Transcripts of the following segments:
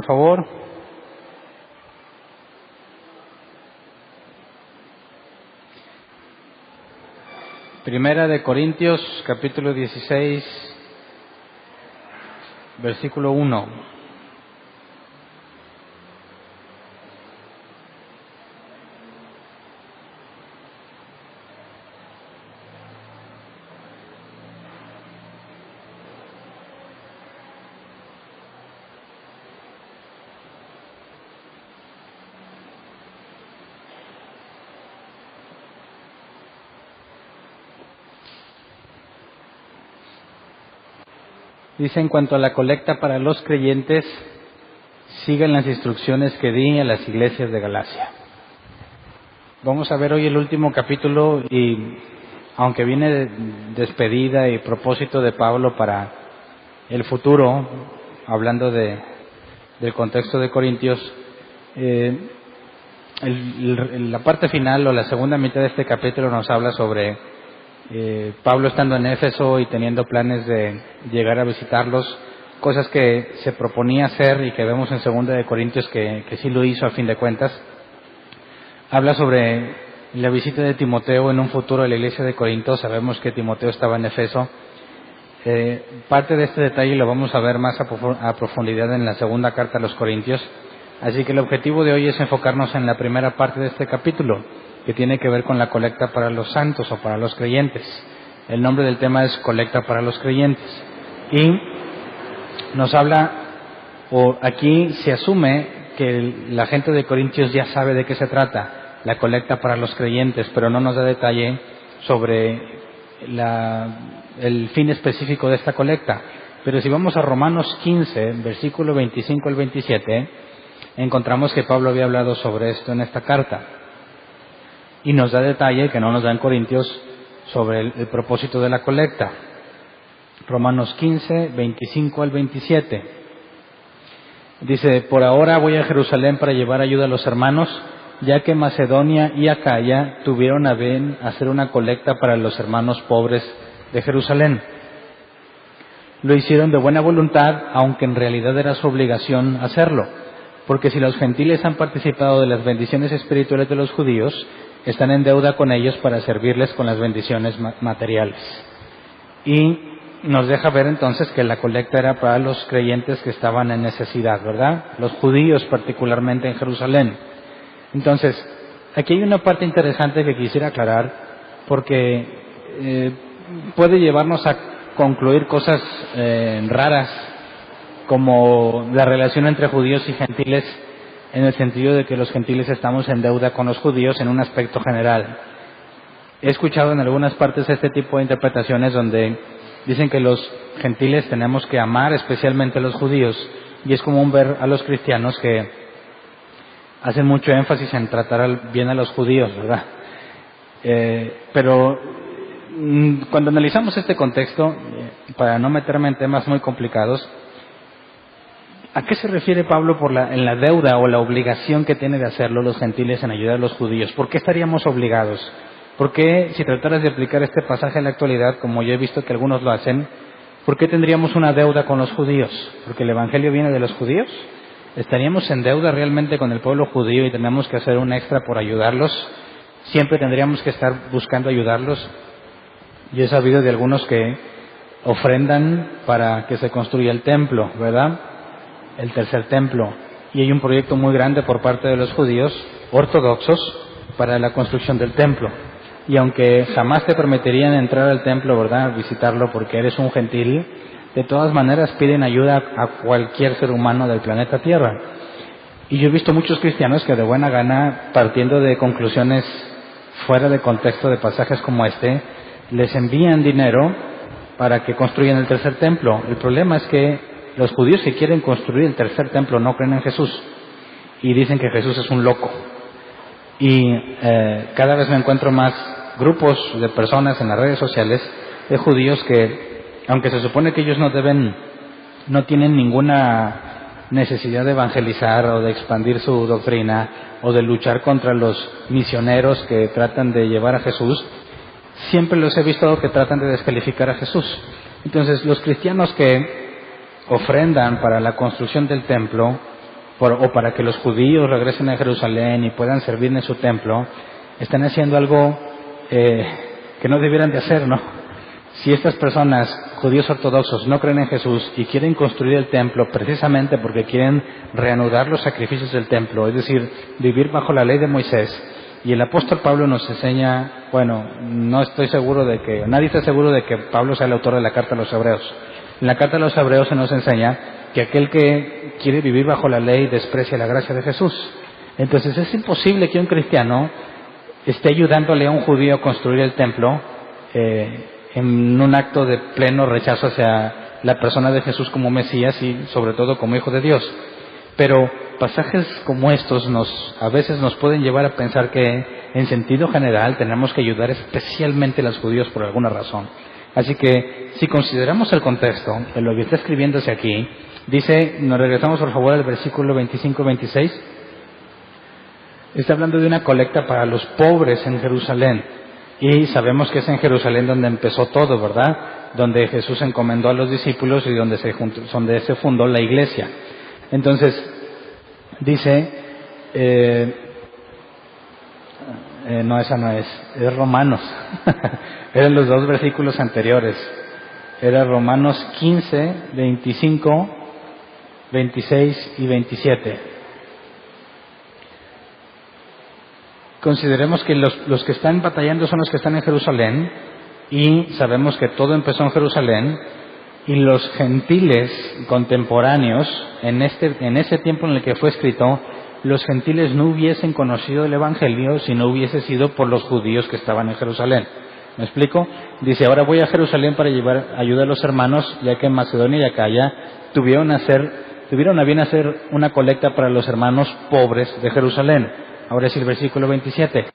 Por favor. Primera de Corintios, capítulo 16, versículo 1. Dice: en cuanto a la colecta para los creyentes, sigan las instrucciones que di a las iglesias de Galacia. Vamos a ver hoy el último capítulo y aunque viene de despedida y propósito de Pablo para el futuro, hablando del contexto de Corintios, la parte final o la segunda mitad de este capítulo nos habla sobre Pablo estando en Éfeso y teniendo planes de llegar a visitarlos, cosas que se proponía hacer y que vemos en segunda de Corintios que sí lo hizo a fin de cuentas. Habla sobre la visita de Timoteo en un futuro a la iglesia de Corinto. Sabemos que Timoteo estaba en Éfeso. Parte de este detalle lo vamos a ver más a profundidad en la segunda carta a los Corintios. Así que el objetivo de hoy es enfocarnos en la primera parte de este capítulo, que tiene que ver con la colecta para los santos o para los creyentes. El nombre del tema es colecta para los creyentes. Y nos habla, o aquí se asume que la gente de Corintios ya sabe de qué se trata, la colecta para los creyentes, pero no nos da detalle sobre el fin específico de esta colecta. Pero si vamos a Romanos 15, versículo 25 al 27, encontramos que Pablo había hablado sobre esto en esta carta. Y nos da detalle que no nos da en Corintios sobre el propósito de la colecta. Romanos 15, 25 al 27. Dice: por ahora voy a Jerusalén para llevar ayuda a los hermanos, ya que Macedonia y Acaya tuvieron a bien hacer una colecta para los hermanos pobres de Jerusalén. Lo hicieron de buena voluntad, aunque en realidad era su obligación hacerlo, porque si los gentiles han participado de las bendiciones espirituales de los judíos, están en deuda con ellos para servirles con las bendiciones materiales. Y nos deja ver entonces que la colecta era para los creyentes que estaban en necesidad, ¿verdad? Los judíos particularmente en Jerusalén. Entonces, aquí hay una parte interesante que quisiera aclarar, porque puede llevarnos a concluir cosas raras, como la relación entre judíos y gentiles, en el sentido de que los gentiles estamos en deuda con los judíos en un aspecto general. He escuchado en algunas partes este tipo de interpretaciones donde dicen que los gentiles tenemos que amar especialmente a los judíos, y es común ver a los cristianos que hacen mucho énfasis en tratar bien a los judíos, ¿verdad? Pero cuando analizamos este contexto, para no meterme en temas muy complicados, ¿a qué se refiere Pablo en la deuda o la obligación que tiene de hacerlo los gentiles en ayudar a los judíos? ¿Por qué estaríamos obligados? ¿Por qué, si trataras de aplicar este pasaje en la actualidad, como yo he visto que algunos lo hacen, por qué tendríamos una deuda con los judíos? ¿Porque el evangelio viene de los judíos? ¿Estaríamos en deuda realmente con el pueblo judío y tenemos que hacer un extra por ayudarlos? ¿Siempre tendríamos que estar buscando ayudarlos? Yo he sabido de algunos que ofrendan para que se construya el templo, ¿verdad? El tercer templo, y hay un proyecto muy grande por parte de los judíos ortodoxos para la construcción del templo, y aunque jamás te permitirían entrar al templo, ¿verdad?, visitarlo porque eres un gentil, de todas maneras piden ayuda a cualquier ser humano del planeta Tierra. Y yo he visto muchos cristianos que de buena gana, partiendo de conclusiones fuera de contexto de pasajes como este, les envían dinero para que construyan el tercer templo. El problema es que los judíos que quieren construir el tercer templo no creen en Jesús y dicen que Jesús es un loco. Y cada vez me encuentro más grupos de personas en las redes sociales de judíos que, aunque se supone que ellos no tienen ninguna necesidad de evangelizar o de expandir su doctrina o de luchar contra los misioneros que tratan de llevar a Jesús, siempre los he visto que tratan de descalificar a Jesús. Entonces, los cristianos que ofrendan para la construcción del templo o para que los judíos regresen a Jerusalén y puedan servir en su templo, están haciendo algo que no debieran de hacer, ¿no? Si estas personas, judíos ortodoxos, no creen en Jesús y quieren construir el templo precisamente porque quieren reanudar los sacrificios del templo, es decir, vivir bajo la ley de Moisés, y el apóstol Pablo nos enseña, bueno, nadie está seguro de que Pablo sea el autor de la carta a los hebreos. En la carta a los hebreos se nos enseña que aquel que quiere vivir bajo la ley desprecia la gracia de Jesús. Entonces es imposible que un cristiano esté ayudándole a un judío a construir el templo en un acto de pleno rechazo hacia la persona de Jesús como Mesías y sobre todo como Hijo de Dios. Pero pasajes como estos a veces nos pueden llevar a pensar que en sentido general tenemos que ayudar especialmente a los judíos por alguna razón. Así que si consideramos el contexto de lo que está escribiéndose aquí, dice, nos regresamos por favor al versículo 25-26, está hablando de una colecta para los pobres en Jerusalén. Y sabemos que es en Jerusalén donde empezó todo, ¿verdad? Donde Jesús encomendó a los discípulos y donde se fundó la iglesia. Entonces, dice, no, esa no es Romanos. Eran los dos versículos anteriores. Era Romanos 15, 25, 26 y 27. Consideremos que los que están batallando son los que están en Jerusalén, y sabemos que todo empezó en Jerusalén, y los gentiles contemporáneos, en ese tiempo en el que fue escrito, los gentiles no hubiesen conocido el Evangelio si no hubiese sido por los judíos que estaban en Jerusalén. ¿Me explico? Dice, ahora voy a Jerusalén para llevar ayuda a los hermanos, ya que en Macedonia y Acaya tuvieron a bien hacer una colecta para los hermanos pobres de Jerusalén. Ahora es el versículo 27.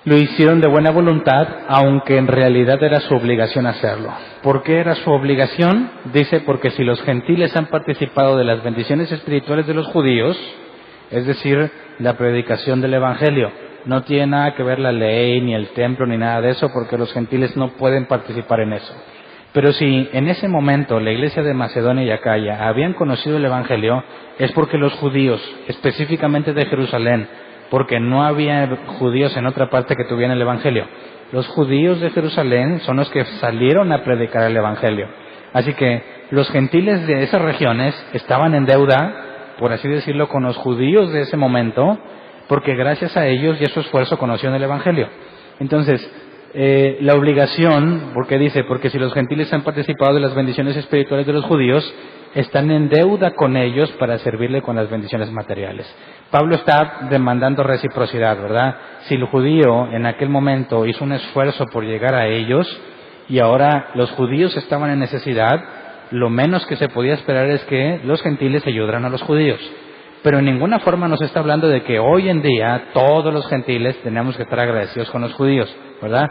Lo hicieron de buena voluntad, aunque en realidad era su obligación hacerlo. ¿Por qué era su obligación? Dice, porque si los gentiles han participado de las bendiciones espirituales de los judíos, es decir, la predicación del Evangelio, no tiene nada que ver la ley, ni el templo, ni nada de eso, porque los gentiles no pueden participar en eso. Pero si en ese momento la iglesia de Macedonia y Acaya habían conocido el Evangelio, es porque los judíos, específicamente de Jerusalén, porque no había judíos en otra parte que tuvieran el Evangelio. Los judíos de Jerusalén son los que salieron a predicar el Evangelio. Así que los gentiles de esas regiones estaban en deuda, por así decirlo, con los judíos de ese momento, porque gracias a ellos y a su esfuerzo conocieron el Evangelio. Entonces, la obligación, porque si los gentiles han participado de las bendiciones espirituales de los judíos, están en deuda con ellos para servirle con las bendiciones materiales. Pablo está demandando reciprocidad, ¿verdad? Si el judío en aquel momento hizo un esfuerzo por llegar a ellos y ahora los judíos estaban en necesidad, lo menos que se podía esperar es que los gentiles ayudaran a los judíos. Pero en ninguna forma nos está hablando de que hoy en día todos los gentiles tenemos que estar agradecidos con los judíos, ¿verdad?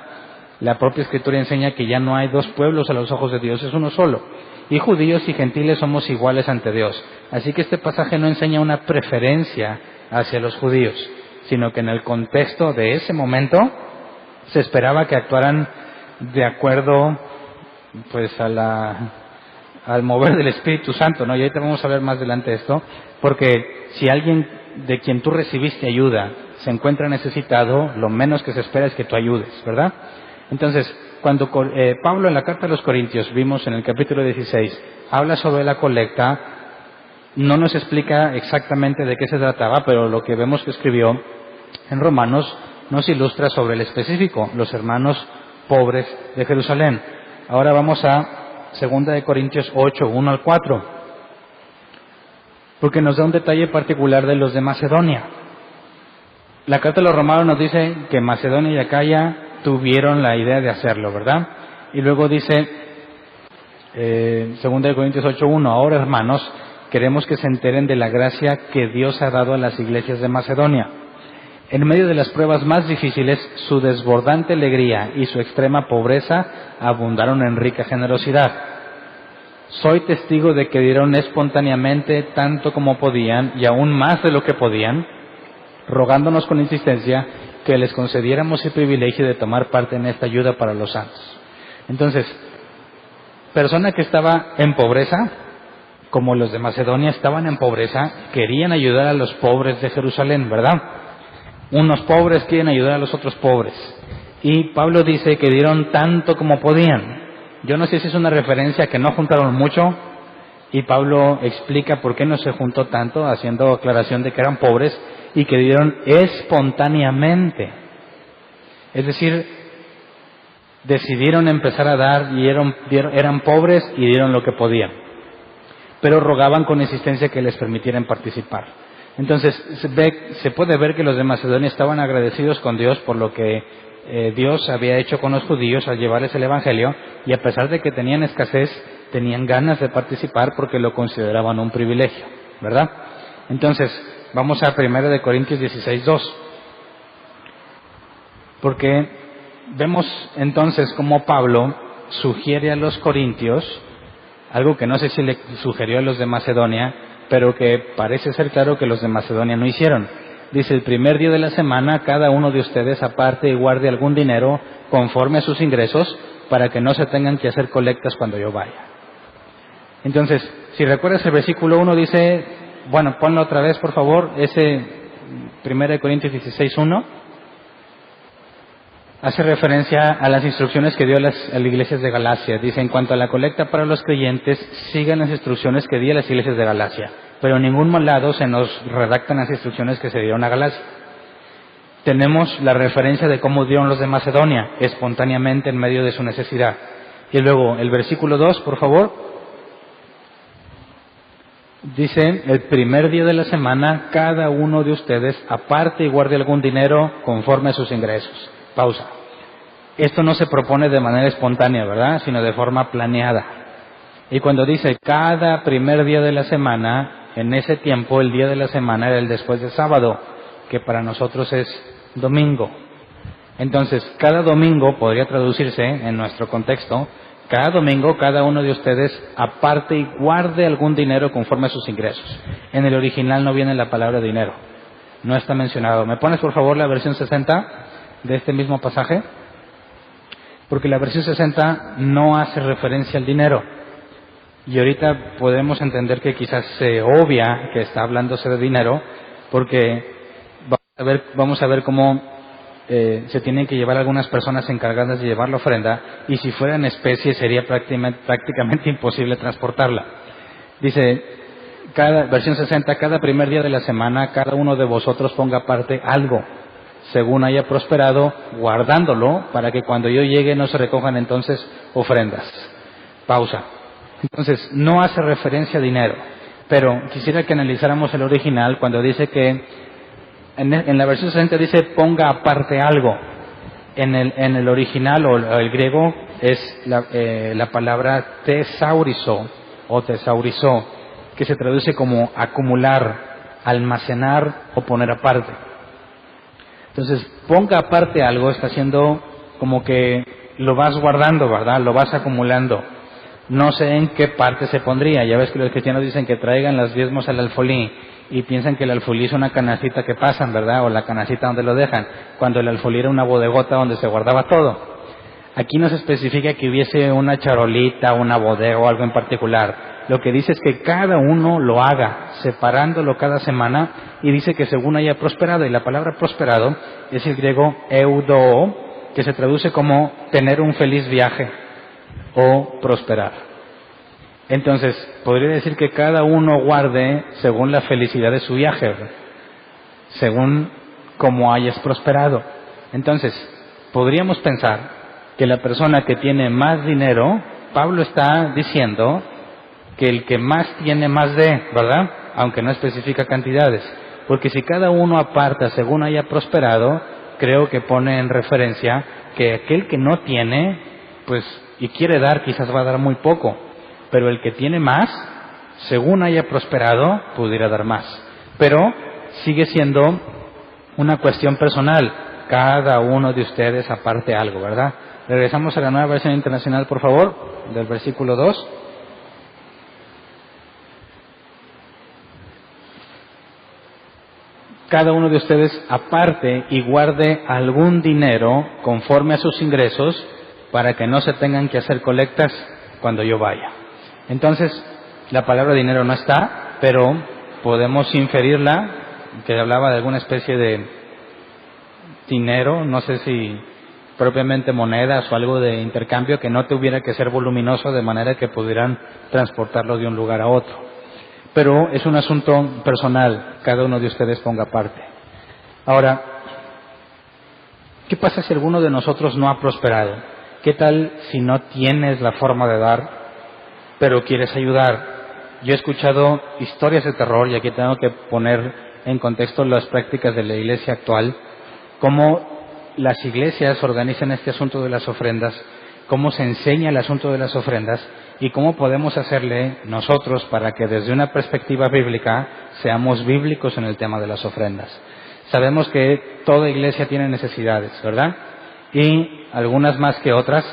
La propia Escritura enseña que ya no hay dos pueblos a los ojos de Dios, es uno solo. Y judíos y gentiles somos iguales ante Dios. Así que este pasaje no enseña una preferencia hacia los judíos, sino que en el contexto de ese momento se esperaba que actuaran de acuerdo pues al mover del Espíritu Santo, ¿no? Y ahorita vamos a ver más adelante esto, porque si alguien de quien tú recibiste ayuda se encuentra necesitado, lo menos que se espera es que tú ayudes, ¿verdad? Entonces, cuando Pablo en la carta a los Corintios, vimos en el capítulo 16, habla sobre la colecta, no nos explica exactamente de qué se trataba, pero lo que vemos que escribió en Romanos nos ilustra sobre el específico, los hermanos pobres de Jerusalén. Ahora vamos a 2 de Corintios 8, 1 al 4, porque nos da un detalle particular de los de Macedonia. La carta de los Romanos nos dice que Macedonia y Acaya tuvieron la idea de hacerlo, ¿verdad? Y luego dice, 2 de Corintios 8, 1, ahora hermanos, queremos que se enteren de la gracia que Dios ha dado a las iglesias de Macedonia. En medio de las pruebas más difíciles, su desbordante alegría y su extrema pobreza abundaron en rica generosidad. Soy testigo de que dieron espontáneamente tanto como podían y aún más de lo que podían, rogándonos con insistencia que les concediéramos el privilegio de tomar parte en esta ayuda para los santos. Entonces, persona que estaba en pobreza, como los de Macedonia estaban en pobreza, querían ayudar a los pobres de Jerusalén, ¿verdad? Unos pobres quieren ayudar a los otros pobres. Y Pablo dice que dieron tanto como podían. Yo no sé si es una referencia a que no juntaron mucho, y Pablo explica por qué no se juntó tanto, haciendo aclaración de que eran pobres y que dieron espontáneamente. Es decir, decidieron empezar a dar y eran pobres y dieron lo que podían, pero rogaban con insistencia que les permitieran participar. Entonces se puede ver que los de Macedonia estaban agradecidos con Dios por lo que Dios había hecho con los judíos al llevarles el Evangelio, y a pesar de que tenían escasez, tenían ganas de participar porque lo consideraban un privilegio, ¿verdad? Entonces, vamos a 1 Corintios 16:2, porque vemos entonces cómo Pablo sugiere a los corintios algo que no sé si le sugirió a los de Macedonia, pero que parece ser claro que los de Macedonia no hicieron. Dice: el primer día de la semana cada uno de ustedes aparte y guarde algún dinero conforme a sus ingresos, para que no se tengan que hacer colectas cuando yo vaya. Entonces, si recuerdas el versículo 1 dice, bueno, ponlo otra vez por favor, ese 1 Corintios 16:1, hace referencia a las instrucciones que dio a las iglesias de Galacia. Dice: en cuanto a la colecta para los creyentes, sigan las instrucciones que di a las iglesias de Galacia. Pero en ningún lado se nos redactan las instrucciones que se dieron a Galacia. Tenemos la referencia de cómo dieron los de Macedonia, espontáneamente en medio de su necesidad. Y luego, el versículo 2, por favor. Dice: el primer día de la semana, cada uno de ustedes aparte y guarde algún dinero conforme a sus ingresos. Pausa. Esto no se propone de manera espontánea, ¿verdad? Sino de forma planeada. Y cuando dice cada primer día de la semana, en ese tiempo el día de la semana era el después de sábado, que para nosotros es domingo. Entonces, cada domingo podría traducirse en nuestro contexto: cada domingo cada uno de ustedes aparte y guarde algún dinero conforme a sus ingresos. En el original no viene la palabra dinero, no está mencionado. ¿Me pones por favor la versión 60 de este mismo pasaje? Porque la versión 60 no hace referencia al dinero. Y ahorita podemos entender que quizás se obvia que está hablándose de dinero, porque vamos a ver cómo se tienen que llevar algunas personas encargadas de llevar la ofrenda, y si fuera en especie sería prácticamente imposible transportarla. Dice, versión 60, cada primer día de la semana cada uno de vosotros ponga aparte algo, según haya prosperado, guardándolo, para que cuando yo llegue no se recojan entonces ofrendas. Pausa. Entonces, no hace referencia a dinero, pero quisiera que analizáramos el original cuando dice que, en la versión 60 dice ponga aparte algo. En el original o el griego es la palabra tesaurizo o tesaurizó, que se traduce como acumular, almacenar o poner aparte. Entonces, ponga aparte algo está haciendo como que lo vas guardando, ¿verdad? Lo vas acumulando. No sé en qué parte se pondría. Ya ves que los cristianos dicen que traigan las diezmos al alfolí y piensan que el alfolí es una canacita que pasan, ¿verdad? O la canacita donde lo dejan, cuando el alfolí era una bodegota donde se guardaba todo. Aquí no se especifica que hubiese una charolita, una bodega o algo en particular. Lo que dice es que cada uno lo haga, separándolo cada semana, y dice que según haya prosperado. Y la palabra prosperado es el griego eudoo, que se traduce como tener un feliz viaje o prosperar. Entonces, podría decir que cada uno guarde según la felicidad de su viaje, según cómo hayas prosperado. Entonces, podríamos pensar que la persona que tiene más dinero, Pablo está diciendo que el que más tiene más de, ¿verdad? Aunque no especifica cantidades. Porque si cada uno aparta según haya prosperado, creo que pone en referencia que aquel que no tiene, pues, y quiere dar, quizás va a dar muy poco, pero el que tiene más, según haya prosperado, pudiera dar más. Pero sigue siendo una cuestión personal, cada uno de ustedes aparte algo, ¿verdad? Regresamos a la Nueva Versión Internacional, por favor, del versículo 2. Cada uno de ustedes aparte y guarde algún dinero conforme a sus ingresos, para que no se tengan que hacer colectas cuando yo vaya. Entonces, la palabra dinero no está, pero podemos inferirla, que hablaba de alguna especie de dinero, no sé si propiamente monedas o algo de intercambio que no tuviera que ser voluminoso de manera que pudieran transportarlo de un lugar a otro. Pero es un asunto personal, cada uno de ustedes ponga parte. Ahora, ¿qué pasa si alguno de nosotros no ha prosperado? ¿Qué tal si no tienes la forma de dar, pero quieres ayudar? Yo he escuchado historias de terror, y aquí tengo que poner en contexto las prácticas de la iglesia actual, cómo las iglesias organizan este asunto de las ofrendas, cómo se enseña el asunto de las ofrendas y cómo podemos hacerle nosotros para que desde una perspectiva bíblica seamos bíblicos en el tema de las ofrendas. Sabemos que toda iglesia tiene necesidades, ¿verdad? Y algunas más que otras,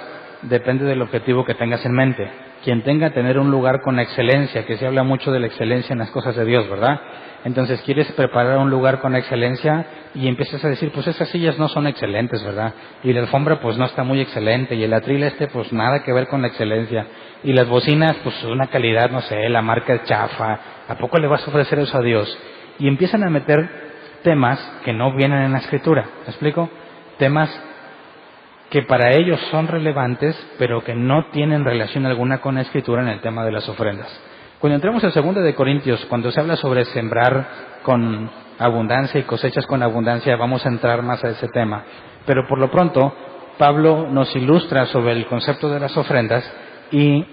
depende del objetivo que tengas en mente. Quien tenga tener un lugar con excelencia, que se habla mucho de la excelencia en las cosas de Dios, ¿verdad? Entonces quieres preparar un lugar con excelencia y empiezas a decir, pues esas sillas no son excelentes, ¿verdad? Y la alfombra pues no está muy excelente, y el atril pues nada que ver con la excelencia, y las bocinas pues una calidad, no sé, la marca es chafa, ¿a poco le vas a ofrecer eso a Dios? Y empiezan a meter temas que no vienen en la Escritura, ¿me explico? Temas que para ellos son relevantes, pero que no tienen relación alguna con la Escritura en el tema de las ofrendas. Cuando entremos en 2 de Corintios, cuando se habla sobre sembrar con abundancia y cosechas con abundancia, vamos a entrar más a ese tema. Pero por lo pronto, Pablo nos ilustra sobre el concepto de las ofrendas y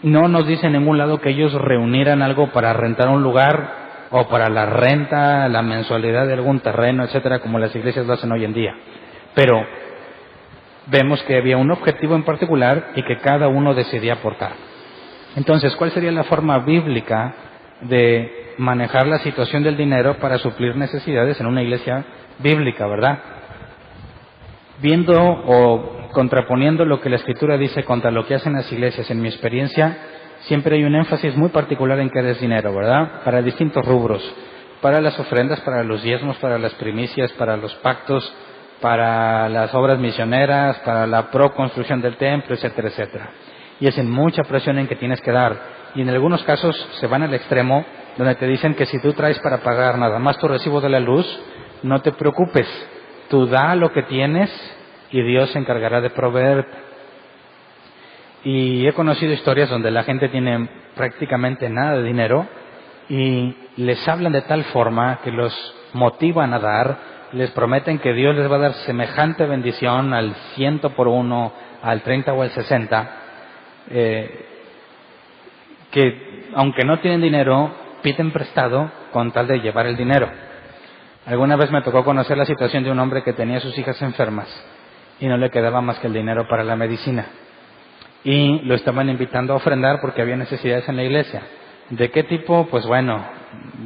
no nos dice en ningún lado que ellos reunieran algo para rentar un lugar o para la renta, la mensualidad de algún terreno, etcétera, como las iglesias lo hacen hoy en día. Pero vemos que había un objetivo en particular y que cada uno decidía aportar. Entonces, ¿cuál sería la forma bíblica de manejar la situación del dinero para suplir necesidades en una iglesia bíblica, verdad? Viendo o contraponiendo lo que la Escritura dice contra lo que hacen las iglesias, en mi experiencia, siempre hay un énfasis muy particular en qué es dinero, ¿verdad? Para distintos rubros, para las ofrendas, para los diezmos, para las primicias, para los pactos, para las obras misioneras, para la proconstrucción del templo, etcétera, etcétera. Y hacen mucha presión en que tienes que dar. Y en algunos casos se van al extremo donde te dicen que si tú traes para pagar nada más tu recibo de la luz, no te preocupes, tú da lo que tienes y Dios se encargará de proveerte. Y he conocido historias donde la gente tiene prácticamente nada de dinero y les hablan de tal forma que los motivan a dar, les prometen que Dios les va a dar semejante bendición al 100 por 1, al 30 o al 60, que aunque no tienen dinero, piden prestado con tal de llevar el dinero. Alguna vez me tocó conocer la situación de un hombre que tenía a sus hijas enfermas y no le quedaba más que el dinero para la medicina. Y lo estaban invitando a ofrendar porque había necesidades en la iglesia. ¿De qué tipo? Pues bueno,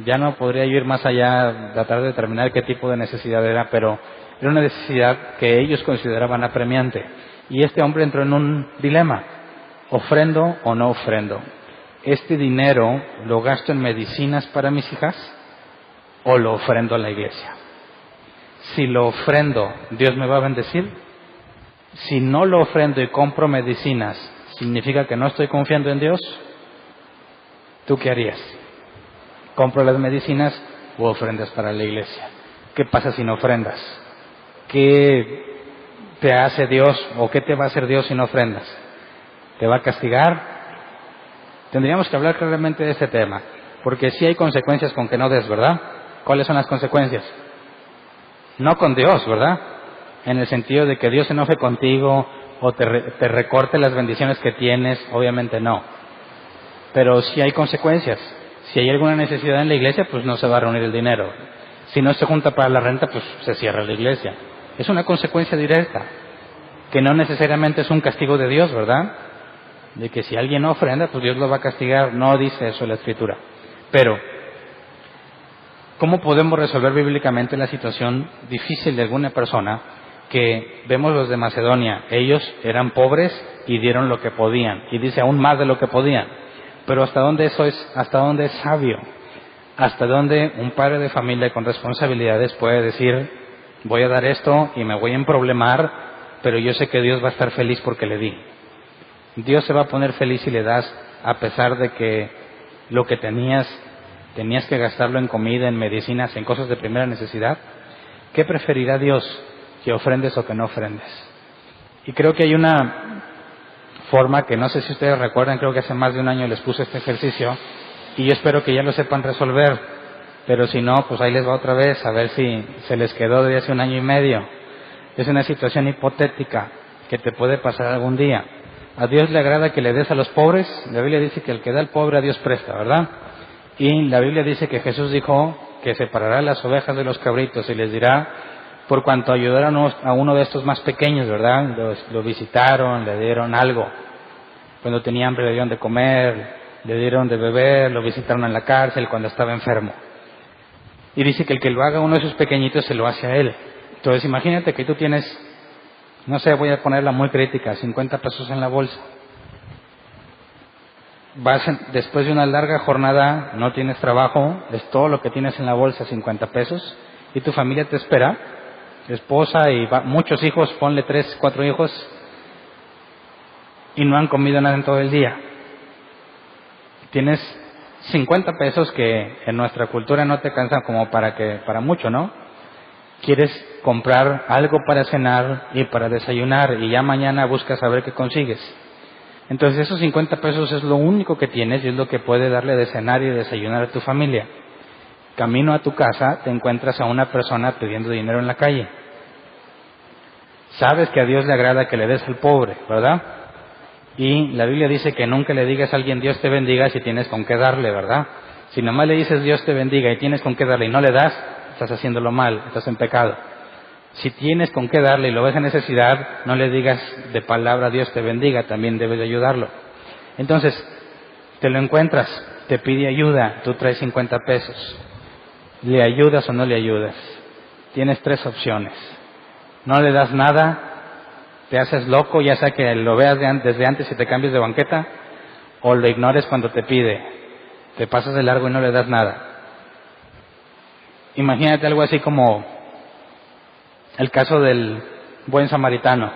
ya no podría yo ir más allá, tratar de determinar qué tipo de necesidad era, pero era una necesidad que ellos consideraban apremiante. Y este hombre entró en un dilema: ¿ofrendo o no ofrendo? ¿Este dinero lo gasto en medicinas para mis hijas o lo ofrendo a la iglesia? Si lo ofrendo, ¿Dios me va a bendecir? Si no lo ofrendo y compro medicinas, ¿significa que no estoy confiando en Dios? ¿Tú qué harías? ¿Compro las medicinas o ofrendas para la iglesia? ¿Qué pasa si no ofrendas? ¿Qué te hace Dios o qué te va a hacer Dios si no ofrendas? ¿Te va a castigar? Tendríamos que hablar claramente de este tema, porque sí hay consecuencias con que no des, ¿verdad? ¿Cuáles son las consecuencias? No con Dios, ¿verdad? En el sentido de que Dios se enoje contigo o te recorte las bendiciones que tienes, obviamente no. Pero sí hay consecuencias. Si hay alguna necesidad en la iglesia, pues no se va a reunir el dinero. Si no se junta para la renta, pues se cierra la iglesia. Es una consecuencia directa, que no necesariamente es un castigo de Dios, ¿verdad? De que si alguien no ofrenda, pues Dios lo va a castigar. No dice eso la Escritura. Pero, ¿cómo podemos resolver bíblicamente la situación difícil de alguna persona? Que vemos los de Macedonia, ellos eran pobres y dieron lo que podían, y dice aún más de lo que podían. Pero ¿hasta dónde es sabio? ¿Hasta dónde un padre de familia con responsabilidades puede decir, voy a dar esto y me voy a emproblemar, pero yo sé que Dios va a estar feliz porque le di? Dios se va a poner feliz si le das, a pesar de que lo que tenías que gastarlo en comida, en medicinas, en cosas de primera necesidad. ¿Qué preferirá Dios, que ofrendes o que no ofrendes? Y creo que hay una forma que no sé si ustedes recuerdan, creo que hace más de un año les puse este ejercicio y yo espero que ya lo sepan resolver, pero si no, pues ahí les va otra vez, a ver si se les quedó de hace un año y medio. Es una situación hipotética que te puede pasar algún día. A Dios le agrada que le des a los pobres. La Biblia dice que el que da al pobre a Dios presta, ¿verdad? Y la Biblia dice que Jesús dijo que separará las ovejas de los cabritos y les dirá, por cuanto ayudaron a uno de estos más pequeños, ¿verdad? Lo visitaron, le dieron algo. Cuando tenía hambre le dieron de comer, le dieron de beber, lo visitaron en la cárcel cuando estaba enfermo. Y dice que el que lo haga a uno de esos pequeñitos se lo hace a él. Entonces imagínate que tú tienes, no sé, voy a ponerla muy crítica, 50 pesos en la bolsa. Después de una larga jornada, no tienes trabajo, es todo lo que tienes en la bolsa, 50 pesos, y tu familia te espera, tu esposa y muchos hijos, ponle 3, 4 hijos, y no han comido nada en todo el día. Tienes 50 pesos que en nuestra cultura no te cansan como para mucho, ¿no? Quieres comprar algo para cenar y para desayunar, y ya mañana buscas a ver qué consigues. Entonces esos 50 pesos es lo único que tienes y es lo que puede darle de cenar y de desayunar a tu familia. Camino a tu casa te encuentras a una persona pidiendo dinero en la calle. Sabes que a Dios le agrada que le des al pobre, ¿verdad? Y la Biblia dice que nunca le digas a alguien Dios te bendiga si tienes con qué darle, ¿verdad? Si nomás le dices Dios te bendiga y tienes con qué darle y no le das, estás haciéndolo mal, estás en pecado. Si tienes con qué darle y lo ves en necesidad, no le digas de palabra Dios te bendiga, también debes de ayudarlo. Entonces, te lo encuentras, te pide ayuda, tú traes 50 pesos. ¿Le ayudas o no le ayudas? Tienes 3 opciones. No le das nada, te haces loco, ya sea que lo veas desde antes y te cambies de banqueta, o lo ignores cuando te pide, te pasas de largo y no le das nada. Imagínate algo así como el caso del buen samaritano.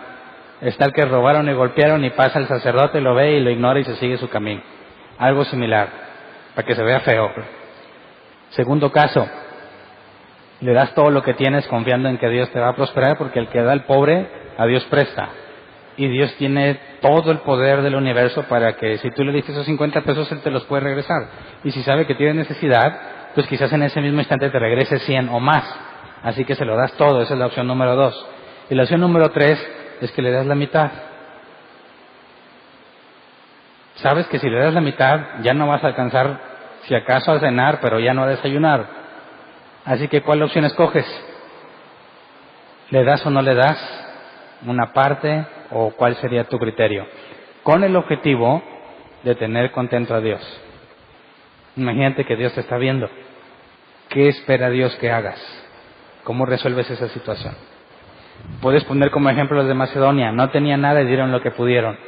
Está el que robaron y golpearon y pasa el sacerdote, lo ve y lo ignora y se sigue su camino. Algo similar, para que se vea feo. Segundo caso, le das todo lo que tienes confiando en que Dios te va a prosperar, porque el que da al pobre, a Dios presta. Y Dios tiene todo el poder del universo para que si tú le diste esos 50 pesos, Él te los puede regresar. Y si sabe que tienes necesidad, pues quizás en ese mismo instante te regrese 100 o más. Así que se lo das todo, esa es la opción número 2. Y la opción número 3 es que le das la mitad. Sabes que si le das la mitad, ya no vas a alcanzar, si acaso a cenar, pero ya no a desayunar. Así que ¿cuál opción escoges? ¿Le das o no le das una parte o cuál sería tu criterio? Con el objetivo de tener contento a Dios. Imagínate que Dios te está viendo. ¿Qué espera Dios que hagas? ¿Cómo resuelves esa situación? Puedes poner como ejemplo los de Macedonia. No tenían nada y dieron lo que pudieron.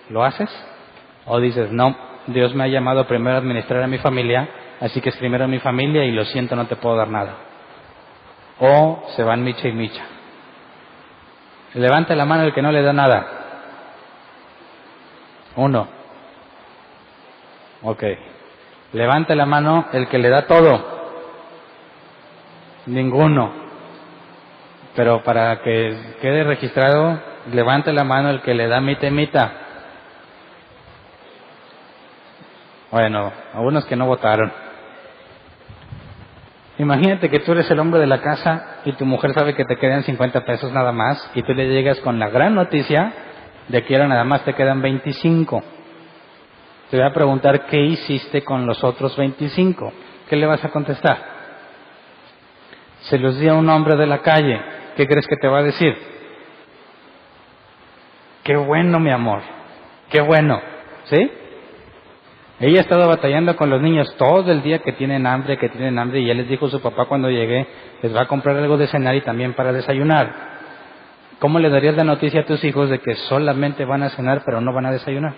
¿Lo haces? O dices, no, Dios me ha llamado primero a administrar a mi familia, así que es primero mi familia y lo siento, no te puedo dar nada. O se van micha y micha. Levanta la mano el que no le da nada. 1. Ok. Levanta la mano el que le da todo. Ninguno. Pero para que quede registrado, levante la mano el que le da mitad y mitad. Bueno, algunos que no votaron. Imagínate que tú eres el hombre de la casa y tu mujer sabe que te quedan 50 pesos nada más y tú le llegas con la gran noticia de que ahora nada más te quedan 25. Te voy a preguntar qué hiciste con los otros 25. ¿Qué le vas a contestar? Se los di a un hombre de la calle. ¿Qué crees que te va a decir? Qué bueno, mi amor. Qué bueno. ¿Sí? Ella ha estado batallando con los niños todo el día que tienen hambre, y ya les dijo a su papá cuando llegue, les va a comprar algo de cenar y también para desayunar. ¿Cómo le darías la noticia a tus hijos de que solamente van a cenar pero no van a desayunar?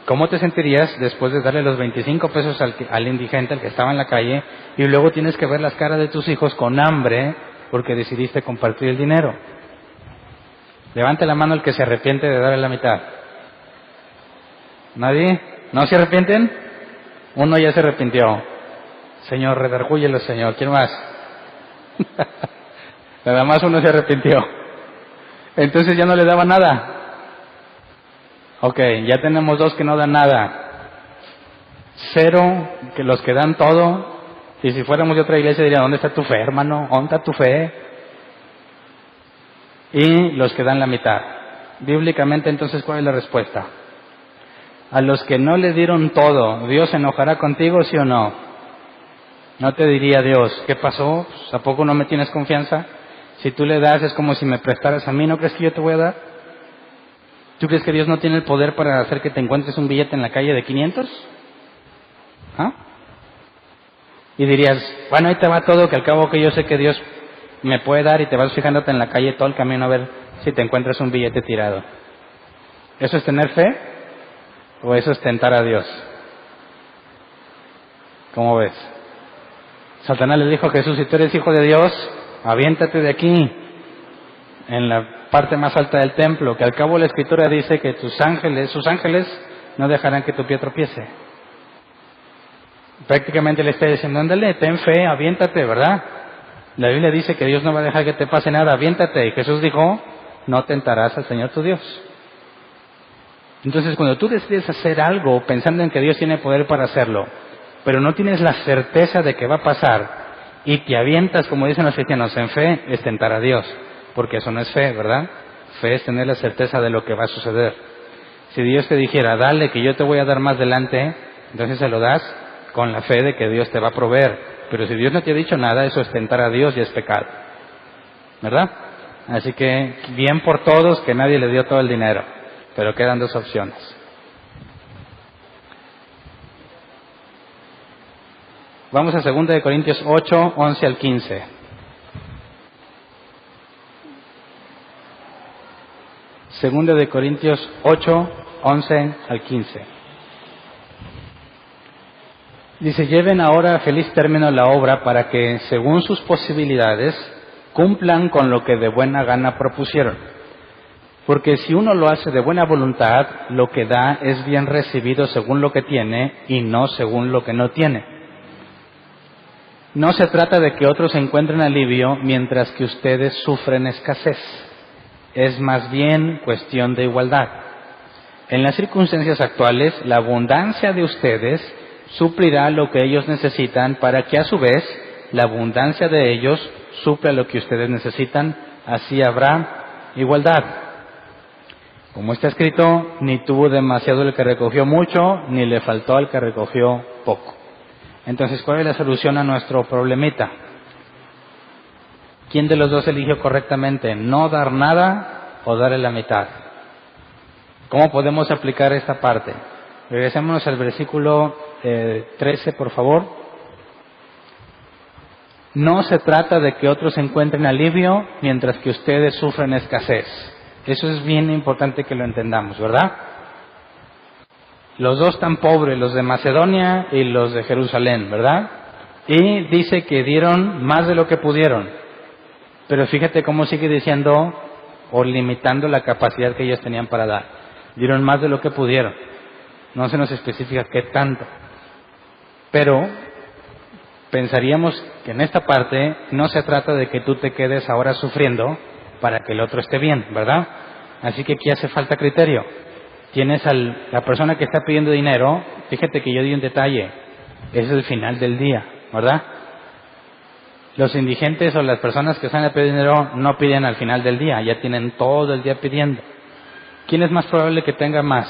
¿Cómo te sentirías después de darle los 25 pesos al indigente, al que estaba en la calle, y luego tienes que ver las caras de tus hijos con hambre porque decidiste compartir el dinero? Levante la mano el que se arrepiente de darle la mitad. ¿Nadie? ¿No se arrepienten? Uno ya se arrepintió. Señor, redargúyelo, Señor. ¿Quién más? Nada más uno se arrepintió. Entonces ya no le daba nada. Ok, ya tenemos 2 que no dan nada. 0, que los que dan todo. Y si fuéramos de otra iglesia diría, ¿dónde está tu fe, hermano? ¿Dónde está tu fe? Y los que dan la mitad. Bíblicamente, entonces, ¿cuál es la respuesta? A los que no le dieron todo, ¿Dios se enojará contigo, sí o no? No te diría Dios, ¿qué pasó? Pues, ¿a poco no me tienes confianza? Si tú le das, es como si me prestaras a mí, ¿no crees que yo te voy a dar? ¿Tú crees que Dios no tiene el poder para hacer que te encuentres un billete en la calle de 500? ¿Ah? Y dirías, bueno, ahí te va todo, que al cabo que yo sé que Dios me puede dar, y te vas fijándote en la calle todo el camino a ver si te encuentras un billete tirado. ¿Eso es tener fe? ¿O eso es tentar a Dios? ¿Cómo ves? Satanás le dijo a Jesús, si tú eres hijo de Dios, aviéntate de aquí, en la parte más alta del templo, que al cabo la Escritura dice que sus ángeles no dejarán que tu pie tropiece. Prácticamente le está diciendo, ándale, ten fe, aviéntate, ¿verdad? La Biblia dice que Dios no va a dejar que te pase nada, aviéntate. Y Jesús dijo, no tentarás al Señor tu Dios. Entonces, cuando tú decides hacer algo pensando en que Dios tiene poder para hacerlo, pero no tienes la certeza de que va a pasar, y te avientas, como dicen los cristianos, en fe, es tentar a Dios. Porque eso no es fe, ¿verdad? Fe es tener la certeza de lo que va a suceder. Si Dios te dijera, dale, que yo te voy a dar más delante, entonces se lo das con la fe de que Dios te va a proveer. Pero si Dios no te ha dicho nada, eso es tentar a Dios y es pecado. ¿Verdad? Así que, bien por todos, que nadie le dio todo el dinero. Pero quedan 2 opciones. Vamos a 2 Corintios 8, 11 al 15. 2 Corintios 8, 11 al 15. Dice, lleven ahora a feliz término la obra para que, según sus posibilidades, cumplan con lo que de buena gana propusieron. Porque si uno lo hace de buena voluntad, lo que da es bien recibido según lo que tiene y no según lo que no tiene. No se trata de que otros encuentren alivio mientras que ustedes sufren escasez. Es más bien cuestión de igualdad. En las circunstancias actuales, la abundancia de ustedes suplirá lo que ellos necesitan para que a su vez la abundancia de ellos supla lo que ustedes necesitan. Así habrá igualdad. Como está escrito, ni tuvo demasiado el que recogió mucho, ni le faltó al que recogió poco. Entonces, ¿cuál es la solución a nuestro problemita? ¿Quién de los dos eligió correctamente? ¿No dar nada o darle la mitad? ¿Cómo podemos aplicar esta parte? Regresémonos al versículo 13, por favor. No se trata de que otros encuentren alivio mientras que ustedes sufren escasez. Eso es bien importante que lo entendamos, ¿verdad? Los dos están pobres, los de Macedonia y los de Jerusalén, ¿verdad? Y dice que dieron más de lo que pudieron. Pero fíjate cómo sigue diciendo o limitando la capacidad que ellos tenían para dar. Dieron más de lo que pudieron. No se nos especifica qué tanto. Pero pensaríamos que en esta parte no se trata de que tú te quedes ahora sufriendo para que el otro esté bien, ¿verdad? Así que aquí hace falta criterio. Tienes a la persona que está pidiendo dinero, fíjate que yo di un detalle, es el final del día, ¿verdad? Los indigentes o las personas que están a pedir dinero no piden al final del día, ya tienen todo el día pidiendo. ¿Quién es más probable que tenga más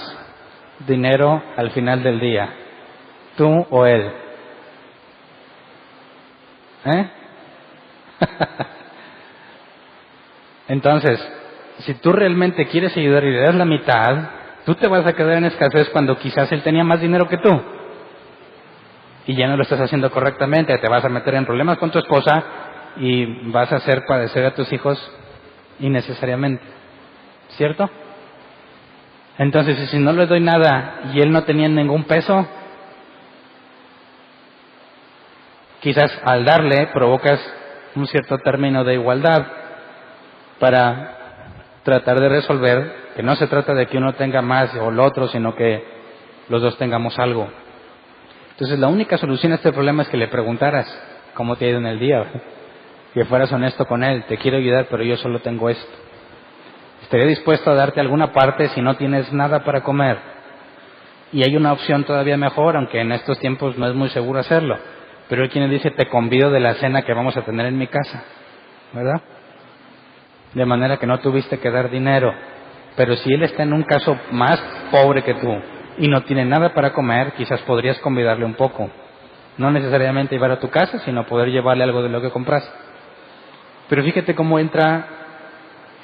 dinero al final del día? ¿Tú o él? Entonces, si tú realmente quieres ayudar y le das la mitad, tú te vas a quedar en escasez cuando quizás él tenía más dinero que tú. Y ya no lo estás haciendo correctamente, te vas a meter en problemas con tu esposa y vas a hacer padecer a tus hijos innecesariamente. ¿Cierto? Entonces, si no le doy nada y él no tenía ningún peso, quizás al darle provocas un cierto término de igualdad para tratar de resolver que no se trata de que uno tenga más o el otro, sino que los dos tengamos algo. Entonces la única solución a este problema es que le preguntaras cómo te ha ido en el día, ¿verdad? Que fueras honesto con él. Te quiero ayudar, pero yo solo tengo esto. Estaría dispuesto a darte alguna parte si no tienes nada para comer. Y hay una opción todavía mejor, aunque en estos tiempos no es muy seguro hacerlo. Pero hay quien dice, te convido de la cena que vamos a tener en mi casa, ¿verdad? De manera que no tuviste que dar dinero. Pero si él está en un caso más pobre que tú y no tiene nada para comer, quizás podrías convidarle un poco. No necesariamente llevar a tu casa, sino poder llevarle algo de lo que compraste. Pero fíjate cómo entra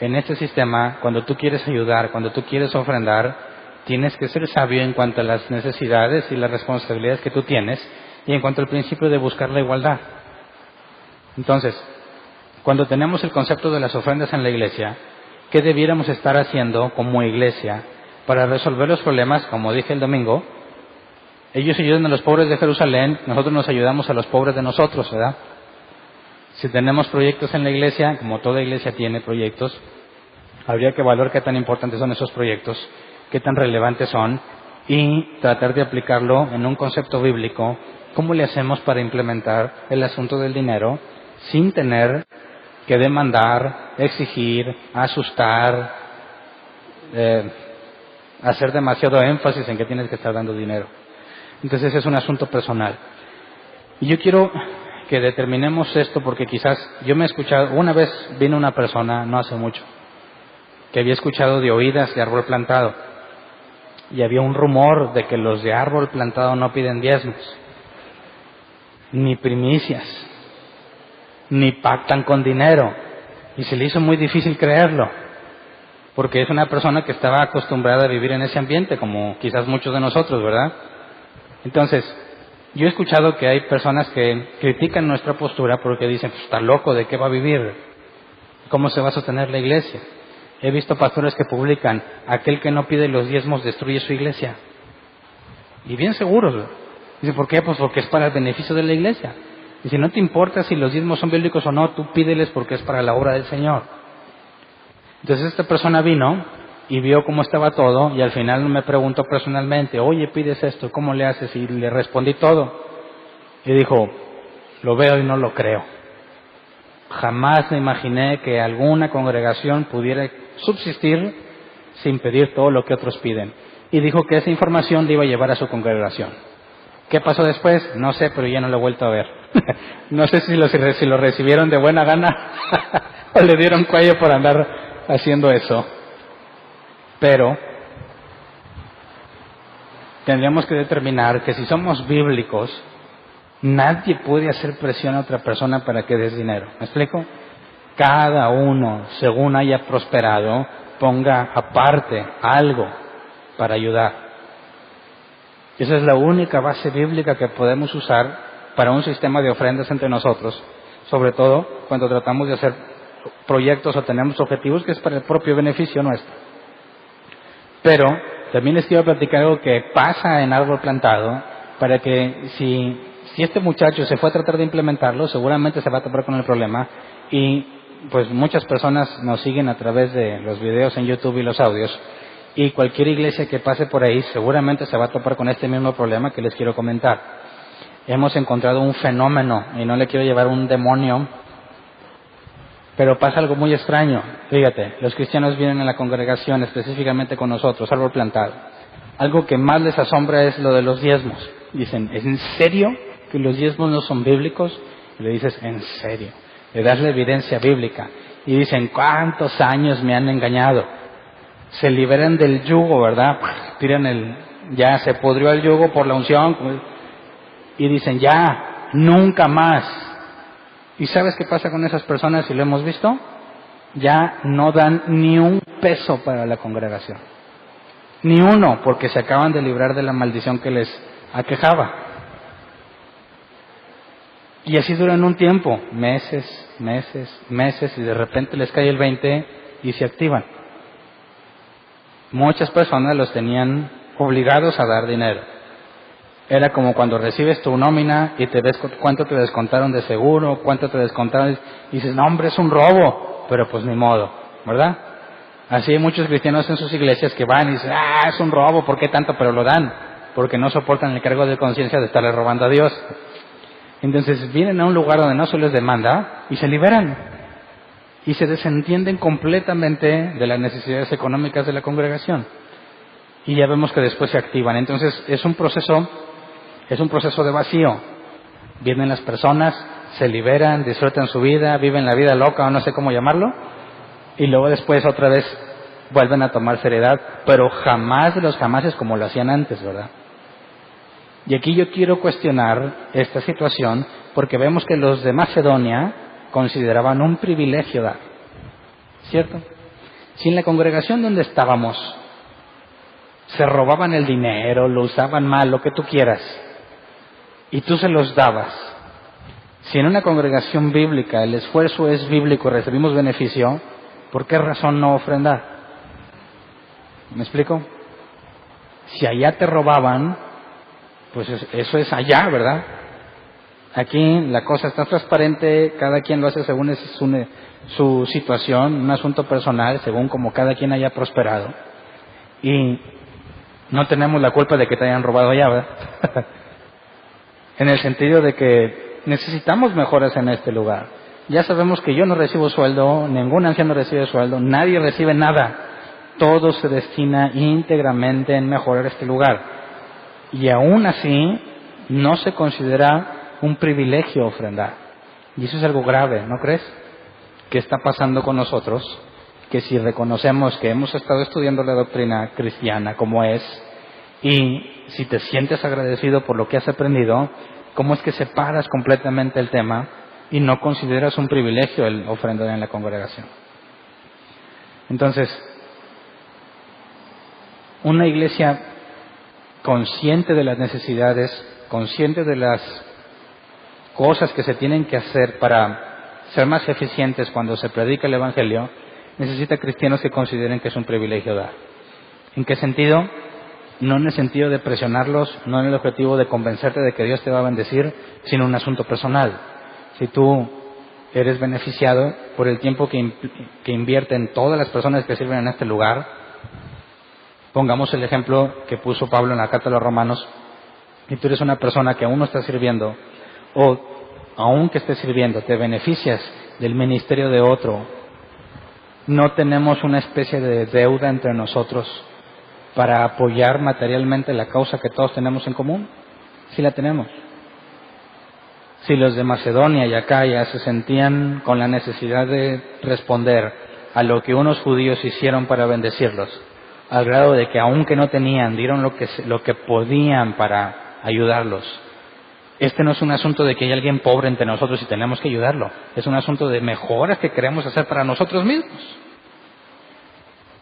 en este sistema. Cuando tú quieres ayudar, cuando tú quieres ofrendar, tienes que ser sabio en cuanto a las necesidades y las responsabilidades que tú tienes y en cuanto al principio de buscar la igualdad. Entonces, cuando tenemos el concepto de las ofrendas en la iglesia, ¿qué debiéramos estar haciendo como iglesia para resolver los problemas? Como dije el domingo, ellos ayudan a los pobres de Jerusalén, nosotros nos ayudamos a los pobres de nosotros, ¿verdad? Si tenemos proyectos en la iglesia, como toda iglesia tiene proyectos, habría que valorar qué tan importantes son esos proyectos, qué tan relevantes son, y tratar de aplicarlo en un concepto bíblico. ¿Cómo le hacemos para implementar el asunto del dinero sin tener que demandar, exigir, asustar, hacer demasiado énfasis en que tienes que estar dando dinero? Entonces es un asunto personal. Y yo quiero que determinemos esto porque quizás yo me he escuchado, una vez vino una persona, no hace mucho, que había escuchado de oídas de árbol plantado. Y había un rumor de que los de árbol plantado no piden diezmos, ni primicias, ni pactan con dinero. Y se le hizo muy difícil creerlo, porque es una persona que estaba acostumbrada a vivir en ese ambiente, como quizás muchos de nosotros, ¿verdad? Entonces, yo he escuchado que hay personas que critican nuestra postura porque dicen, pues está loco, ¿de qué va a vivir? ¿Cómo se va a sostener la iglesia? He visto pastores que publican, aquel que no pide los diezmos destruye su iglesia. Y bien seguros. Dice, ¿por qué? Pues porque es para el beneficio de la iglesia. Y si no te importa si los diezmos son bíblicos o no, tú pídeles porque es para la obra del Señor. Entonces esta persona vino y vio cómo estaba todo y al final me preguntó personalmente, oye, pides esto, ¿cómo le haces? Y le respondí todo. Y dijo, lo veo y no lo creo. Jamás me imaginé que alguna congregación pudiera subsistir sin pedir todo lo que otros piden. Y dijo que esa información le iba a llevar a su congregación. ¿Qué pasó después? No sé, pero ya no lo he vuelto a ver. No sé si lo recibieron de buena gana o le dieron cuello por andar haciendo eso. Pero tendríamos que determinar que si somos bíblicos, nadie puede hacer presión a otra persona para que des dinero. ¿Me explico? Cada uno, según haya prosperado, ponga aparte algo para ayudar. Esa es la única base bíblica que podemos usar para un sistema de ofrendas entre nosotros, sobre todo cuando tratamos de hacer proyectos o tenemos objetivos que es para el propio beneficio nuestro. Pero también les quiero platicar algo que pasa en árbol plantado, para que si este muchacho se fue a tratar de implementarlo, seguramente se va a topar con el problema. Y pues muchas personas nos siguen a través de los videos en YouTube y los audios, y cualquier iglesia que pase por ahí seguramente se va a topar con este mismo problema que les quiero comentar. Hemos encontrado un fenómeno, y no le quiero llevar un demonio, pero pasa algo muy extraño. Fíjate, los cristianos vienen a la congregación, específicamente con nosotros, árbol plantado. Algo que más les asombra es lo de los diezmos. Dicen, ¿es en serio que los diezmos no son bíblicos? Y le dices, ¿en serio? Le das la evidencia bíblica. Y dicen, ¿cuántos años me han engañado? Se liberan del yugo, ¿verdad? Ya se pudrió el yugo por la unción. Y dicen, ya, nunca más. ¿Y sabes qué pasa con esas personas si lo hemos visto? Ya no dan ni un peso para la congregación. Ni uno, porque se acaban de librar de la maldición que les aquejaba. Y así duran un tiempo, meses, y de repente les cae el 20 y se activan. Muchas personas los tenían obligados a dar dinero. Era como cuando recibes tu nómina y te ves cuánto te descontaron de seguro, cuánto te descontaron, y dices, no hombre, es un robo, pero pues ni modo, ¿verdad? Así hay muchos cristianos en sus iglesias que van y dicen, es un robo, ¿por qué tanto? Pero lo dan. porque no soportan el cargo de conciencia de estarle robando a Dios. Entonces vienen a un lugar donde no se les demanda y se liberan y se desentienden completamente de las necesidades económicas de la congregación, y ya vemos que después se activan. Entonces es un proceso de vacío. Vienen las personas, se liberan, disfrutan su vida, viven la vida loca o no sé cómo llamarlo, y luego después otra vez vuelven a tomar seriedad, pero jamás de los jamases como lo hacían antes, ¿verdad? Y aquí yo quiero cuestionar esta situación, porque vemos que los de Macedonia consideraban un privilegio dar, ¿cierto? Si en la congregación donde estábamos se robaban el dinero, lo usaban mal, lo que tú quieras, y tú se los dabas, si en una congregación bíblica el esfuerzo es bíblico y recibimos beneficio, ¿por qué razón no ofrendar? ¿Me explico? Si allá te robaban, pues eso es allá, ¿verdad? Aquí la cosa está transparente, cada quien lo hace según su situación, un asunto personal, según como cada quien haya prosperado. Y no tenemos la culpa de que te hayan robado allá, ¿verdad? En el sentido de que necesitamos mejoras en este lugar. Ya sabemos que yo no recibo sueldo, ningún anciano recibe sueldo, nadie recibe nada. Todo se destina íntegramente en mejorar este lugar. Y aún así, no se considera un privilegio ofrendar. Y eso es algo grave, ¿no crees? ¿Qué está pasando con nosotros? Que si reconocemos que hemos estado estudiando la doctrina cristiana como es, y si te sientes agradecido por lo que has aprendido, ¿cómo es que separas completamente el tema y no consideras un privilegio el ofrendar en la congregación? Entonces, una iglesia consciente de las necesidades, consciente de las cosas que se tienen que hacer para ser más eficientes cuando se predica el Evangelio, necesita cristianos que consideren que es un privilegio dar. ¿En qué sentido? No en el sentido de presionarlos, no en el objetivo de convencerte de que Dios te va a bendecir, sino un asunto personal. Si tú eres beneficiado por el tiempo que invierten todas las personas que sirven en este lugar, pongamos el ejemplo que puso Pablo en la carta a los Romanos, y tú eres una persona que aún no está sirviendo, o aún que estés sirviendo, te beneficias del ministerio de otro, no tenemos una especie de deuda entre nosotros para apoyar materialmente la causa que todos tenemos en común. Sí la tenemos. Si los de Macedonia y Acaya se sentían con la necesidad de responder a lo que unos judíos hicieron para bendecirlos, al grado de que aunque no tenían, dieron lo que podían para ayudarlos. Este no es un asunto de que hay alguien pobre entre nosotros y tenemos que ayudarlo. Es un asunto de mejoras que queremos hacer para nosotros mismos.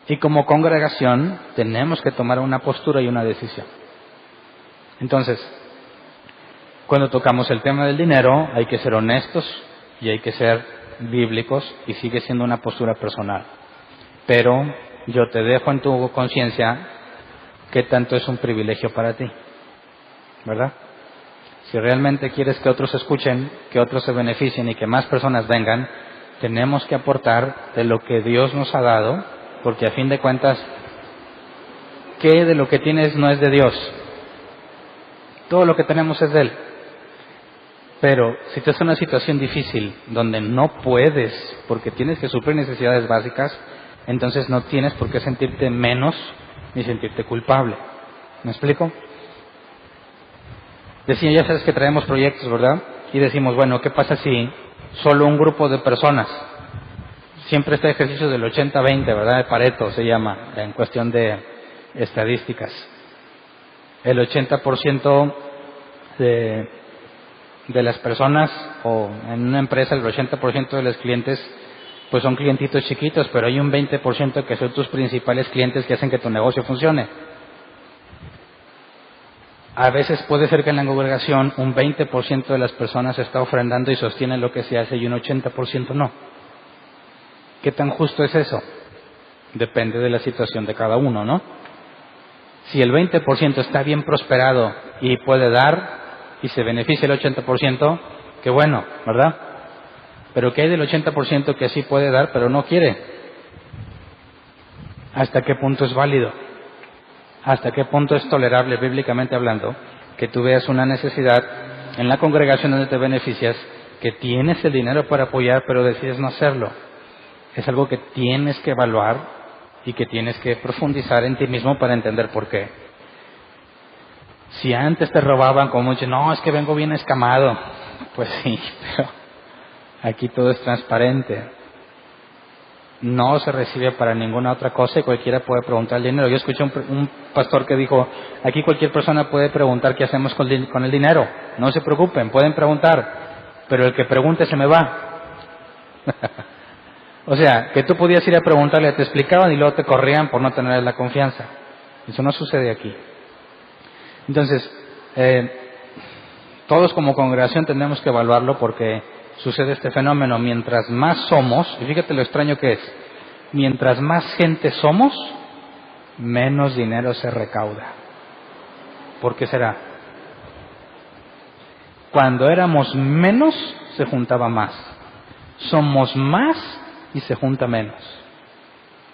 Y como congregación tenemos que tomar una postura y una decisión. Entonces, cuando tocamos el tema del dinero, hay que ser honestos y hay que ser bíblicos, y sigue siendo una postura personal. Pero yo te dejo en tu conciencia qué tanto es un privilegio para ti, ¿verdad? Si realmente quieres que otros escuchen, que otros se beneficien y que más personas vengan, tenemos que aportar de lo que Dios nos ha dado, porque a fin de cuentas, ¿qué de lo que tienes no es de Dios? Todo lo que tenemos es de Él. Pero si estás en una situación difícil donde no puedes, porque tienes que suplir necesidades básicas, entonces no tienes por qué sentirte menos ni sentirte culpable. ¿Me explico? Decía, ya sabes que traemos proyectos, ¿verdad? Y decimos, bueno, ¿qué pasa si solo un grupo de personas? Siempre este ejercicio del 80-20, ¿verdad? De Pareto se llama, en cuestión de estadísticas. El 80% de las personas, o en una empresa el 80% de los clientes, pues son clientitos chiquitos, pero hay un 20% que son tus principales clientes que hacen que tu negocio funcione. A veces puede ser que en la congregación un 20% de las personas está ofrendando y sostiene lo que se hace y un 80% no. ¿Qué tan justo es eso? Depende de la situación de cada uno, ¿no? Si el 20% está bien prosperado y puede dar y se beneficia el 80%, qué bueno, ¿verdad? Pero ¿qué hay del 80% que sí puede dar pero no quiere? ¿Hasta qué punto es válido? ¿Hasta qué punto es tolerable, bíblicamente hablando, que tú veas una necesidad en la congregación donde te beneficias, que tienes el dinero para apoyar, pero decides no hacerlo? Es algo que tienes que evaluar y que tienes que profundizar en ti mismo para entender por qué. Si antes te robaban, como dicen, no, es que vengo bien escamado. Pues sí, pero aquí todo es transparente. No se recibe para ninguna otra cosa y cualquiera puede preguntar el dinero. Yo escuché un pastor que dijo, aquí cualquier persona puede preguntar qué hacemos con el dinero. No se preocupen, pueden preguntar, pero el que pregunte se me va. O sea, que tú podías ir a preguntarle, te explicaban y luego te corrían por no tener la confianza. Eso no sucede aquí. Entonces, todos como congregación tenemos que evaluarlo porque sucede este fenómeno. Mientras más somos, y fíjate lo extraño que es, mientras más gente somos, menos dinero se recauda. ¿Por qué será? Cuando éramos menos, se juntaba más. Somos más y se junta menos.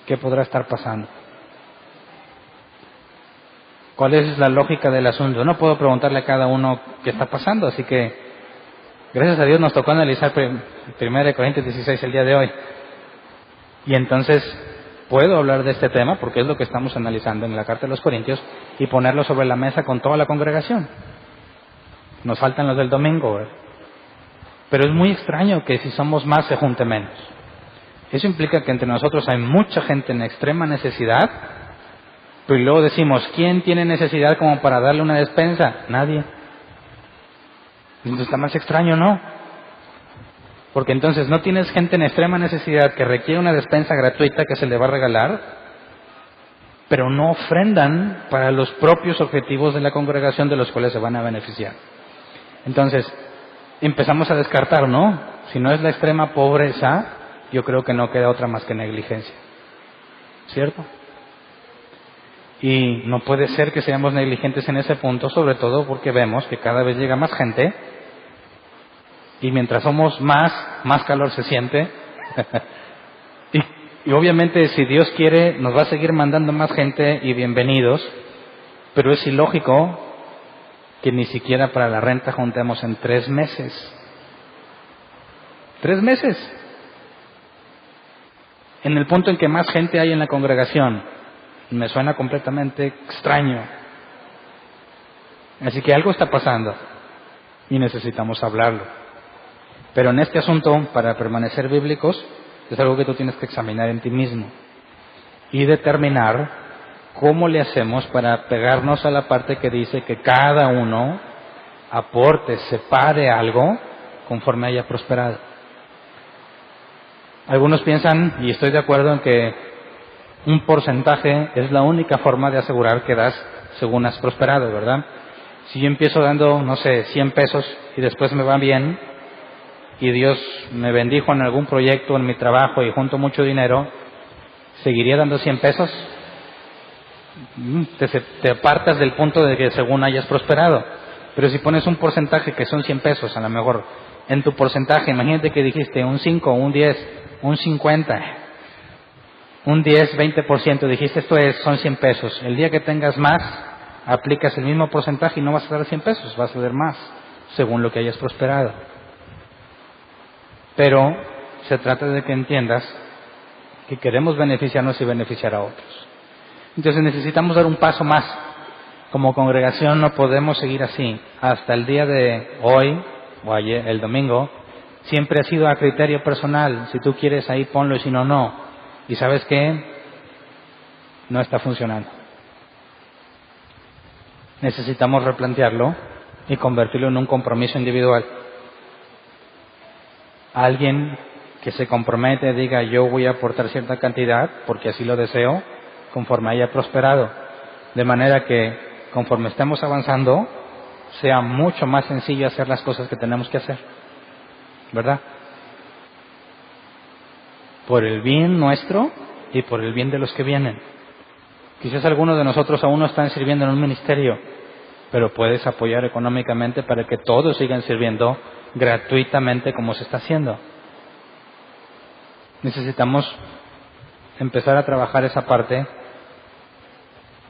¿Qué podrá estar pasando? ¿Cuál es la lógica del asunto? No puedo preguntarle a cada uno qué está pasando, así que gracias a Dios nos tocó analizar 1 Corintios 16 el día de hoy. Y entonces puedo hablar de este tema porque es lo que estamos analizando en la carta de los Corintios y ponerlo sobre la mesa con toda la congregación. Nos faltan los del domingo, ¿verdad? Pero es muy extraño que si somos más se junte menos. Eso implica que entre nosotros hay mucha gente en extrema necesidad, pero luego decimos, ¿quién tiene necesidad como para darle una despensa? Nadie. Entonces está más extraño, ¿no? Porque entonces no tienes gente en extrema necesidad que requiere una despensa gratuita que se le va a regalar, pero no ofrendan para los propios objetivos de la congregación de los cuales se van a beneficiar. Entonces, empezamos a descartar, ¿no? Si no es la extrema pobreza, yo creo que no queda otra más que negligencia. ¿Cierto? Y no puede ser que seamos negligentes en ese punto, sobre todo porque vemos que cada vez llega más gente y mientras somos más calor se siente. y obviamente si Dios quiere nos va a seguir mandando más gente y bienvenidos, pero es ilógico que ni siquiera para la renta juntemos en 3 meses. 3 meses. En el punto en que más gente hay en la congregación. Me suena completamente extraño. Así que algo está pasando y necesitamos hablarlo. Pero en este asunto, para permanecer bíblicos, es algo que tú tienes que examinar en ti mismo y determinar cómo le hacemos para pegarnos a la parte que dice que cada uno aporte, separe algo conforme haya prosperado. Algunos piensan, y estoy de acuerdo en que un porcentaje es la única forma de asegurar que das según has prosperado, ¿verdad? Si yo empiezo dando, no sé, 100 pesos y después me va bien y Dios me bendijo en algún proyecto, en mi trabajo y junto mucho dinero, ¿seguiría dando 100 pesos? Te apartas del punto de que según hayas prosperado. Pero si pones un porcentaje que son 100 pesos, a lo mejor en tu porcentaje, imagínate que dijiste un 5, un 10, un 50, un 10, 20%, dijiste son 100 pesos. El día que tengas más, aplicas el mismo porcentaje y no vas a dar 100 pesos, vas a dar más, según lo que hayas prosperado. Pero se trata de que entiendas que queremos beneficiarnos y beneficiar a otros. Entonces necesitamos dar un paso más. Como congregación no podemos seguir así. Hasta el día de hoy, o ayer, el domingo, siempre ha sido a criterio personal. Si tú quieres ahí ponlo y si no, no. ¿Y sabes qué? No está funcionando. Necesitamos replantearlo y convertirlo en un compromiso individual. Alguien que se compromete, diga yo voy a aportar cierta cantidad porque así lo deseo, conforme haya prosperado. De manera que conforme estemos avanzando, sea mucho más sencillo hacer las cosas que tenemos que hacer. ¿Verdad? Por el bien nuestro y por el bien de los que vienen. Quizás algunos de nosotros aún no están sirviendo en un ministerio, pero puedes apoyar económicamente para que todos sigan sirviendo gratuitamente como se está haciendo. Necesitamos empezar a trabajar esa parte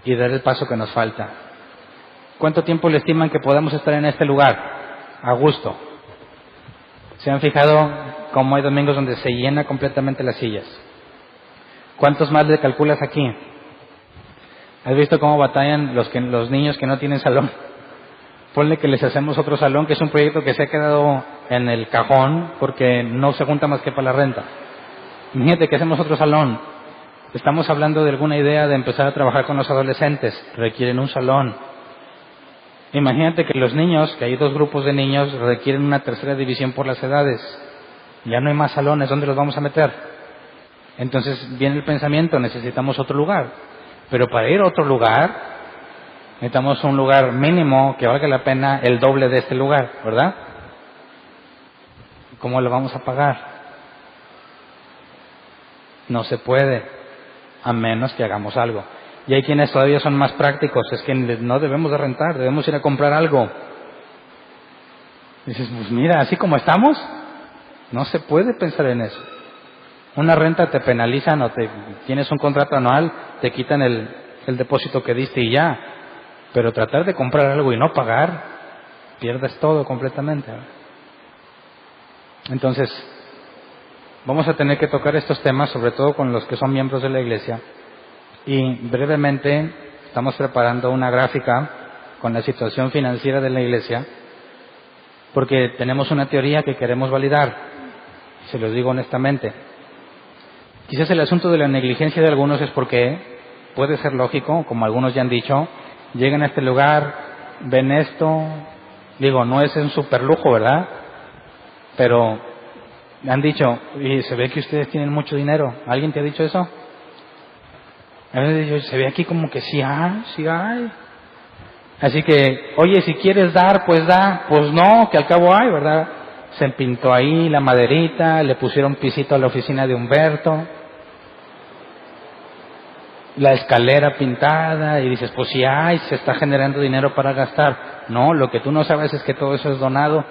y dar el paso que nos falta. ¿Cuánto tiempo le estiman que podamos estar en este lugar? A gusto. ¿Se han fijado cómo hay domingos donde se llena completamente las sillas? ¿Cuántos más le calculas aquí? ¿Has visto cómo batallan los niños que no tienen salón? Ponle que les hacemos otro salón, que es un proyecto que se ha quedado en el cajón porque no se junta más que para la renta. Imagínate que hacemos otro salón. Estamos hablando de alguna idea de empezar a trabajar con los adolescentes. Requieren un salón. Imagínate que los niños, que hay 2 grupos de niños, requieren una tercera división por las edades. Ya no hay más salones, ¿dónde los vamos a meter? Entonces viene el pensamiento, necesitamos otro lugar. Pero para ir a otro lugar, necesitamos un lugar mínimo que valga la pena el doble de este lugar, ¿verdad? ¿Cómo lo vamos a pagar? No se puede, a menos que hagamos algo. Y hay quienes todavía son más prácticos, es que no debemos de rentar, debemos ir a comprar algo. Dices, pues mira, así como estamos, no se puede pensar en eso. Una renta te penalizan o tienes un contrato anual, te quitan el depósito que diste y ya. Pero tratar de comprar algo y no pagar, pierdes todo completamente. Entonces, vamos a tener que tocar estos temas, sobre todo con los que son miembros de la iglesia. Y brevemente estamos preparando una gráfica con la situación financiera de la iglesia, porque tenemos una teoría que queremos validar, se los digo honestamente. Quizás el asunto de la negligencia de algunos es porque puede ser lógico, como algunos ya han dicho, llegan a este lugar, ven esto, digo, no es un super lujo, ¿verdad? Pero han dicho, y se ve que ustedes tienen mucho dinero. ¿Alguien te ha dicho eso? A veces se ve aquí como que sí hay. Así que, oye, si quieres dar, pues da. Pues no, que al cabo hay, ¿verdad? Se pintó ahí la maderita, le pusieron pisito a la oficina de Humberto, la escalera pintada, y dices, pues sí hay, se está generando dinero para gastar. No, lo que tú no sabes es que todo eso es donado.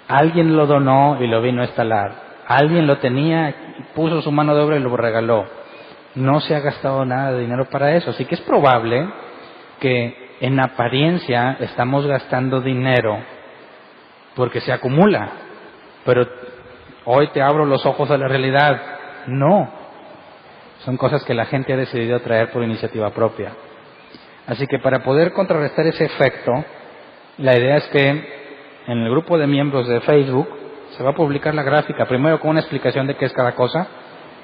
Alguien lo donó y lo vino a instalar. Alguien lo tenía, puso su mano de obra y lo regaló. No se ha gastado nada de dinero para eso. Así que es probable que en apariencia estamos gastando dinero porque se acumula. Pero hoy te abro los ojos a la realidad. No. Son cosas que la gente ha decidido traer por iniciativa propia. Así que para poder contrarrestar ese efecto, la idea es que en el grupo de miembros de Facebook se va a publicar la gráfica, primero con una explicación de qué es cada cosa,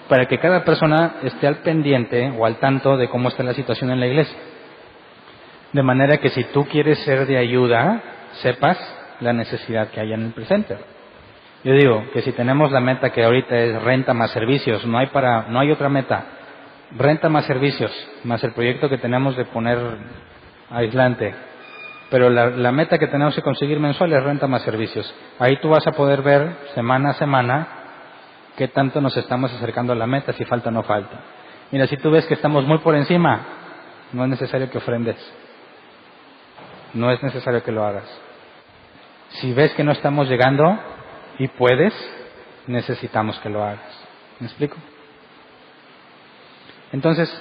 para que cada persona esté al pendiente o al tanto de cómo está la situación en la iglesia. De manera que si tú quieres ser de ayuda, sepas la necesidad que hay en el presente. Yo digo que si tenemos la meta que ahorita es renta más servicios, no hay otra meta. Renta más servicios, más el proyecto que tenemos de poner aislante. Pero la meta que tenemos que conseguir mensual es renta más servicios. Ahí tú vas a poder ver semana a semana qué tanto nos estamos acercando a la meta, si falta o no falta. Mira, si tú ves que estamos muy por encima, no es necesario que ofrendes. No es necesario que lo hagas. Si ves que no estamos llegando y puedes, necesitamos que lo hagas. ¿Me explico? Entonces,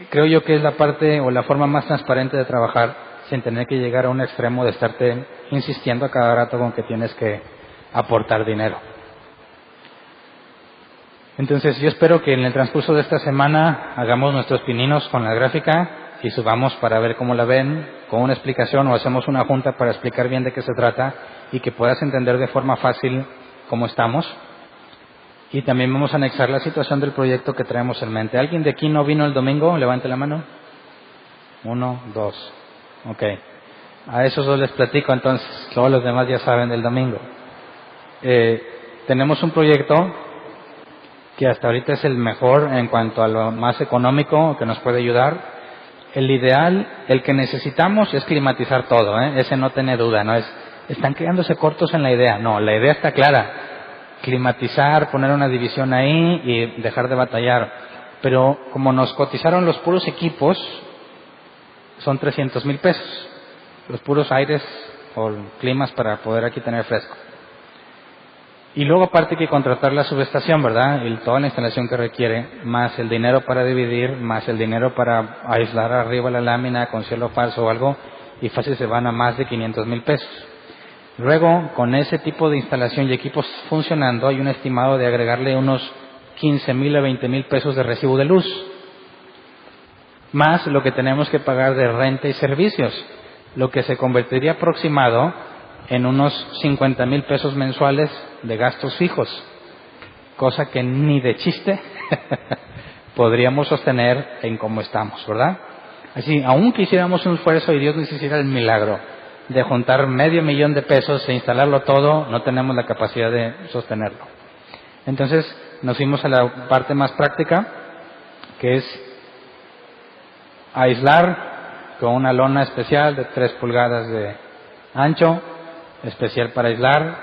creo yo que es la parte o la forma más transparente de trabajar sin tener que llegar a un extremo de estarte insistiendo a cada rato con que tienes que aportar dinero. Entonces yo espero que en el transcurso de esta semana hagamos nuestros pininos con la gráfica y subamos para ver cómo la ven, con una explicación, o hacemos una junta para explicar bien de qué se trata y que puedas entender de forma fácil cómo estamos. Y también vamos a anexar la situación del proyecto que traemos en mente. ¿Alguien de aquí no vino el domingo? Levante la mano. 1, 2. Ok. A esos 2 les platico, entonces todos los demás ya saben del domingo. Tenemos un proyecto que hasta ahorita es el mejor en cuanto a lo más económico que nos puede ayudar. El ideal, el que necesitamos es climatizar todo, ese no tiene duda, no es, están quedándose cortos en la idea, no, la idea está clara, climatizar, poner una división ahí y dejar de batallar, pero como nos cotizaron los puros equipos, son 300,000 pesos, los puros aires o climas para poder aquí tener fresco. Y luego aparte hay que contratar la subestación, ¿verdad? Y toda la instalación que requiere, más el dinero para dividir, más el dinero para aislar arriba la lámina con cielo falso o algo, y fácil se van a más de 500,000 pesos. Luego, con ese tipo de instalación y equipos funcionando, hay un estimado de agregarle unos 15,000 a 20,000 pesos de recibo de luz, más lo que tenemos que pagar de renta y servicios, lo que se convertiría aproximado en unos 50,000 pesos mensuales de gastos fijos, cosa que ni de chiste podríamos sostener en cómo estamos, ¿verdad? Así, aun que hiciéramos un esfuerzo y Dios nos hiciera el milagro de juntar $500,000 de pesos e instalarlo todo, no tenemos la capacidad de sostenerlo. Entonces nos fuimos a la parte más práctica, que es aislar con una lona especial de 3 pulgadas de ancho, especial para aislar,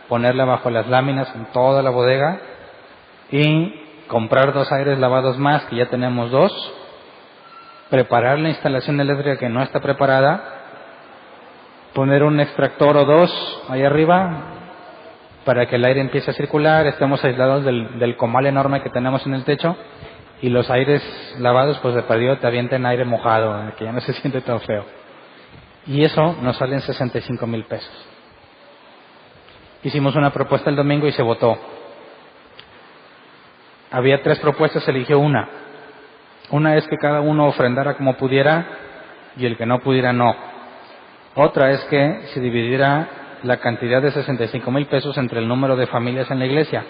ponerla bajo las láminas en toda la bodega y comprar 2 aires lavados más, que ya tenemos 2, preparar la instalación eléctrica que no está preparada, poner un extractor o 2 ahí arriba para que el aire empiece a circular, estemos aislados del comal enorme que tenemos en el techo, y los aires lavados pues de perdido te avienten aire mojado, que ya no se siente tan feo. Y eso nos sale en 65,000 pesos. Hicimos una propuesta el domingo y se votó. Había 3 propuestas, se eligió una. Una es que cada uno ofrendara como pudiera y el que no pudiera no. Otra es que se dividiera la cantidad de 65,000 pesos entre el número de familias en la iglesia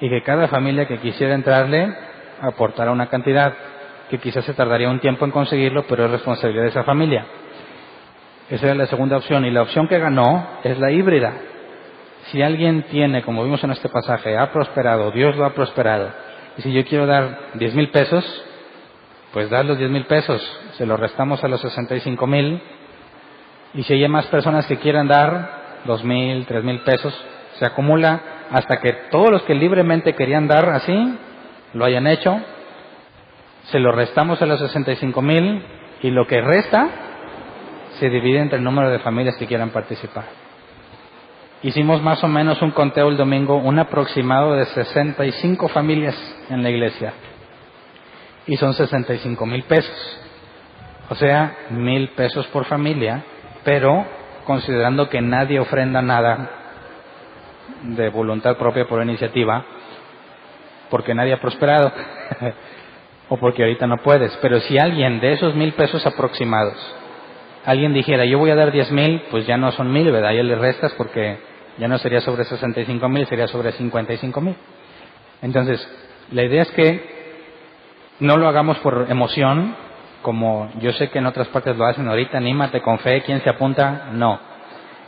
y que cada familia que quisiera entrarle aportara una cantidad, que quizás se tardaría un tiempo en conseguirlo, pero es responsabilidad de esa familia. Esa era la segunda opción, y la opción que ganó es la híbrida. Si alguien tiene, como vimos en este pasaje, ha prosperado, Dios lo ha prosperado, y si yo quiero dar 10,000 pesos, pues dar los 10,000 pesos, se los restamos a los 65,000, y si hay más personas que quieran dar 2,000, 3,000 pesos, se acumula hasta que todos los que libremente querían dar así, lo hayan hecho, se lo restamos a los 65,000 y lo que resta se divide entre el número de familias que quieran participar. Hicimos más o menos un conteo el domingo, un aproximado de 65 familias en la iglesia y son 65,000 pesos, o sea, 1,000 pesos por familia, pero considerando que nadie ofrenda nada de voluntad propia por iniciativa, porque nadie ha prosperado o porque ahorita no puedes. Pero si alguien de esos 1,000 pesos aproximados, alguien dijera yo voy a dar 10,000, pues ya no son 1,000, ¿verdad? Ya le restas porque ya no sería sobre 65,000, sería sobre 55,000. Entonces, la idea es que no lo hagamos por emoción, como yo sé que en otras partes lo hacen ahorita, anímate con fe, ¿quién se apunta? No.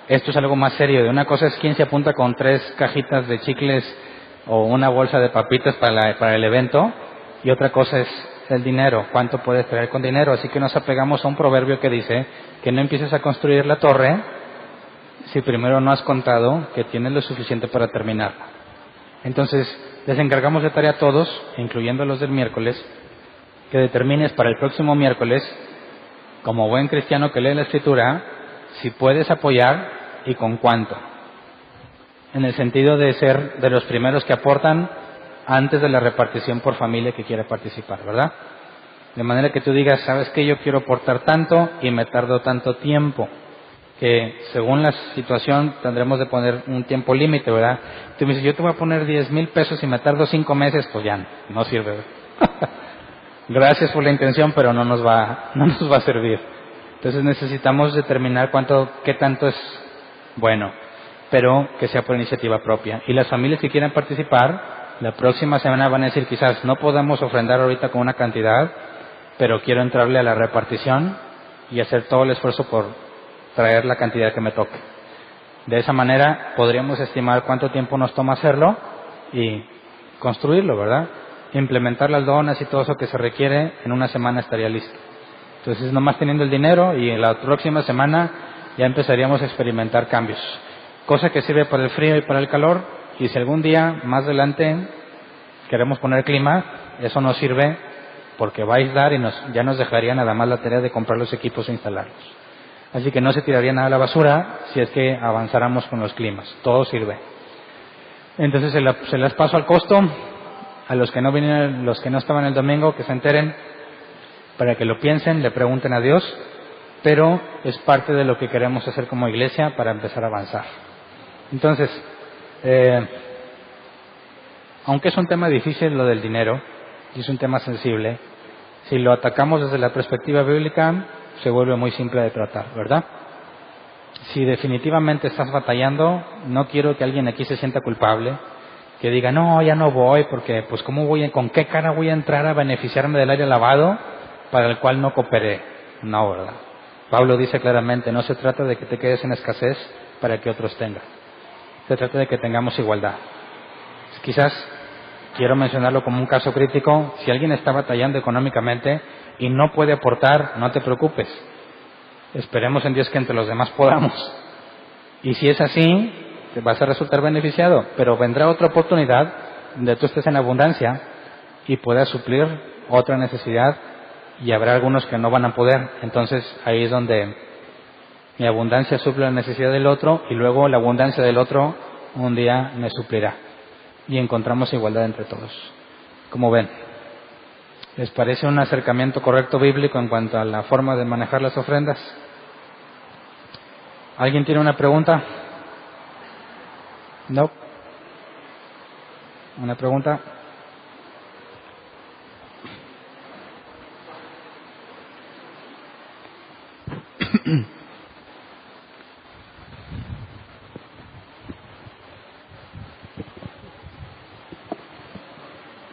Esto es algo más serio. De una cosa es quién se apunta con 3 cajitas de chicles o una bolsa de papitas para el evento, y otra cosa es el dinero, cuánto puedes traer con dinero. Así que nos apegamos a un proverbio que dice que no empieces a construir la torre si primero no has contado que tienes lo suficiente para terminarla. Entonces, les encargamos de tarea a todos, incluyendo los del miércoles, que determines para el próximo miércoles, como buen cristiano que lee la Escritura, si puedes apoyar y con cuánto. En el sentido de ser de los primeros que aportan antes de la repartición por familia que quiera participar, ¿verdad? De manera que tú digas, ¿sabes qué? Yo quiero aportar tanto y me tardo tanto tiempo, que según la situación tendremos de poner un tiempo límite, ¿verdad? Tú me dices, yo te voy a poner 10,000 pesos y me tardo 5 meses, pues ya no sirve, ¿verdad? Gracias por la intención, pero no nos va a servir. Entonces necesitamos determinar qué tanto es bueno, pero que sea por iniciativa propia. Y las familias que quieran participar, la próxima semana van a decir, quizás no podamos ofrendar ahorita con una cantidad, pero quiero entrarle a la repartición y hacer todo el esfuerzo por traer la cantidad que me toque. De esa manera podríamos estimar cuánto tiempo nos toma hacerlo y construirlo, ¿verdad? Implementar las donas y todo eso que se requiere, en una semana estaría listo. Entonces, nomás teniendo el dinero, y en la próxima semana ya empezaríamos a experimentar cambios. Cosa que sirve para el frío y para el calor, y si algún día más adelante queremos poner clima, eso nos sirve porque va a aislar y ya nos dejaría nada más la tarea de comprar los equipos e instalarlos. Así que no se tiraría nada a la basura si es que avanzáramos con los climas. Todo sirve. Entonces se las paso al costo, a los que no vinieron, los que no estaban el domingo, que se enteren, para que lo piensen, le pregunten a Dios, pero es parte de lo que queremos hacer como iglesia para empezar a avanzar. Entonces, aunque es un tema difícil lo del dinero, y es un tema sensible, si lo atacamos desde la perspectiva bíblica, se vuelve muy simple de tratar, ¿verdad? Si definitivamente estás batallando, no quiero que alguien aquí se sienta culpable, que diga, no, ya no voy, porque pues ¿con qué cara voy a entrar a beneficiarme del aire lavado para el cual no cooperé? No, ¿verdad? Pablo dice claramente, no se trata de que te quedes en escasez para que otros tengan. Se trata de que tengamos igualdad. Quizás quiero mencionarlo como un caso crítico. Si alguien está batallando económicamente y no puede aportar, no te preocupes. Esperemos en Dios que entre los demás podamos. Y si es así, te vas a resultar beneficiado. Pero vendrá otra oportunidad donde tú estés en abundancia y puedas suplir otra necesidad, y habrá algunos que no van a poder. Entonces ahí es donde mi abundancia suple la necesidad del otro, y luego la abundancia del otro un día me suplirá. Y encontramos igualdad entre todos. Como ven, ¿les parece un acercamiento correcto bíblico en cuanto a la forma de manejar las ofrendas? ¿Alguien tiene una pregunta? ¿No? ¿Una pregunta?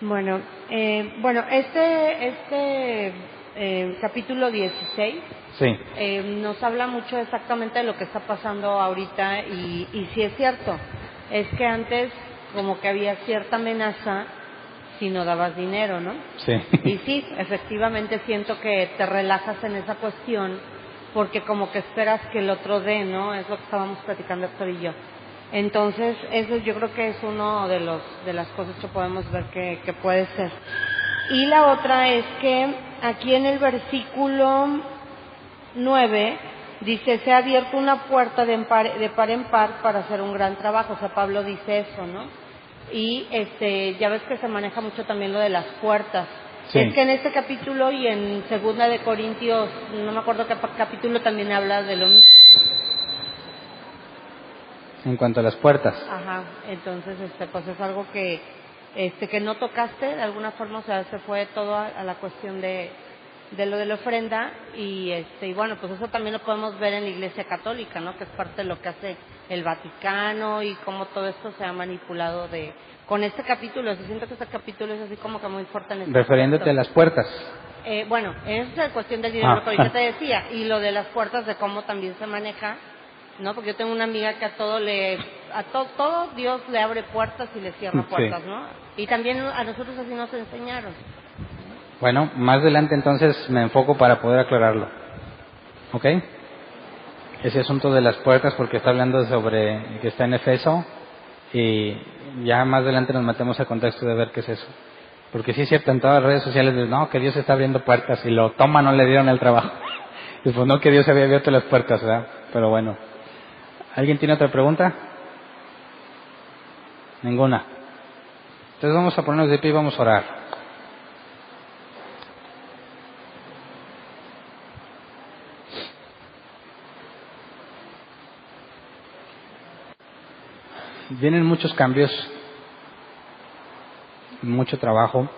Bueno, capítulo 16 Sí. nos habla mucho exactamente de lo que está pasando ahorita, y sí es cierto, es que antes como que había cierta amenaza si no dabas dinero, ¿no? Sí. Y sí, efectivamente siento que te relajas en esa cuestión porque como que esperas que el otro dé, ¿no? Es lo que estábamos platicando Héctor y yo. Entonces, eso yo creo que es uno de las cosas que podemos ver que puede ser. Y la otra es que aquí en el versículo 9 dice, se ha abierto una puerta de par en par para hacer un gran trabajo. O sea, Pablo dice eso, ¿no? Y ya ves que se maneja mucho también lo de las puertas. Sí. Es que en este capítulo y en Segunda de Corintios, no me acuerdo qué capítulo, también habla de lo mismo. En cuanto a las puertas. Ajá, entonces pues es algo que no tocaste de alguna forma. O sea, se fue todo a la cuestión de lo de la ofrenda, y bueno, pues eso también lo podemos ver en la Iglesia Católica, ¿no? Que es parte de lo que hace el Vaticano, y cómo todo esto se ha manipulado con este capítulo. Yo siento que este capítulo es así como que muy fuerte en este Refiriéndote a las puertas. Bueno, esa es cuestión del dinero, pero yo te decía, y lo de las puertas, de cómo también se maneja, ¿no? Porque yo tengo una amiga que a todo Dios le abre puertas y le cierra puertas, sí. ¿no? Y también a nosotros así nos enseñaron. Bueno, más adelante entonces me enfoco para poder aclararlo. ¿Ok? Ese asunto de las puertas, porque está hablando sobre que está en Efeso, y ya más adelante nos metemos al contexto de ver qué es eso. Porque sí es cierto, en todas las redes sociales dicen, no, que Dios está abriendo puertas, y lo toma, no le dieron el trabajo. Y pues no, que Dios había abierto las puertas, ¿verdad? Pero bueno. ¿Alguien tiene otra pregunta? Ninguna. Entonces vamos a ponernos de pie y vamos a orar. Vienen muchos cambios, mucho trabajo,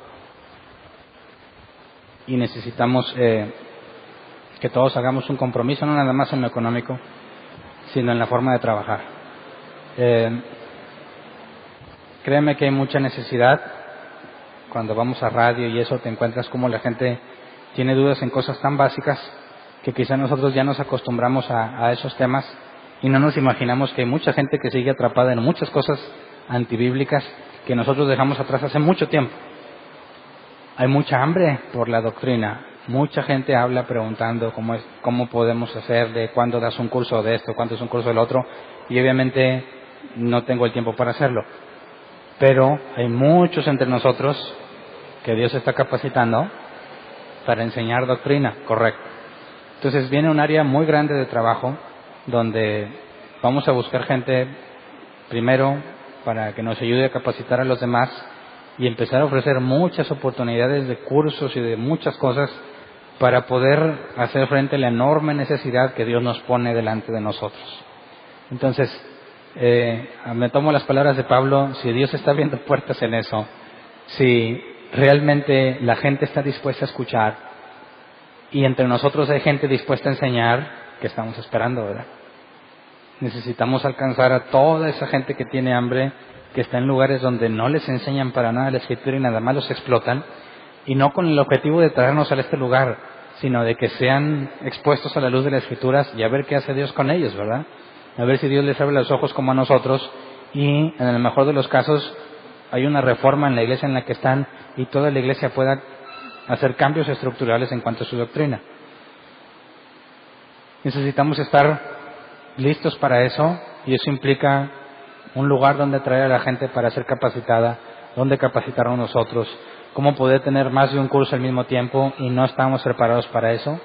y necesitamos que todos hagamos un compromiso, no nada más en lo económico, sino en la forma de trabajar. Créeme que hay mucha necesidad. Cuando vamos a radio y eso, te encuentras como la gente tiene dudas en cosas tan básicas que quizá nosotros ya nos acostumbramos a esos temas, y no nos imaginamos que hay mucha gente que sigue atrapada en muchas cosas antibíblicas que nosotros dejamos atrás hace mucho tiempo. Hay mucha hambre por la doctrina. Mucha gente habla preguntando cómo podemos hacer, de cuándo das un curso de esto, cuándo es un curso del otro, y obviamente no tengo el tiempo para hacerlo. Pero hay muchos entre nosotros que Dios está capacitando para enseñar doctrina, correcto. Entonces viene un área muy grande de trabajo donde vamos a buscar gente, primero, para que nos ayude a capacitar a los demás y empezar a ofrecer muchas oportunidades de cursos y de muchas cosas para poder hacer frente a la enorme necesidad que Dios nos pone delante de nosotros. Entonces, me tomo las palabras de Pablo: si Dios está abriendo puertas en eso, si realmente la gente está dispuesta a escuchar y entre nosotros hay gente dispuesta a enseñar, ¿qué estamos esperando, verdad? Necesitamos alcanzar a toda esa gente que tiene hambre, que está en lugares donde no les enseñan para nada la Escritura y nada más los explotan, y no con el objetivo de traernos a este lugar, sino de que sean expuestos a la luz de las Escrituras y a ver qué hace Dios con ellos, ¿verdad? A ver si Dios les abre los ojos como a nosotros, y en el mejor de los casos hay una reforma en la iglesia en la que están y toda la iglesia pueda hacer cambios estructurales en cuanto a su doctrina. Necesitamos estar listos para eso, y eso implica un lugar donde traer a la gente para ser capacitada, donde capacitarnos nosotros, cómo poder tener más de un curso al mismo tiempo, y no estamos preparados para eso,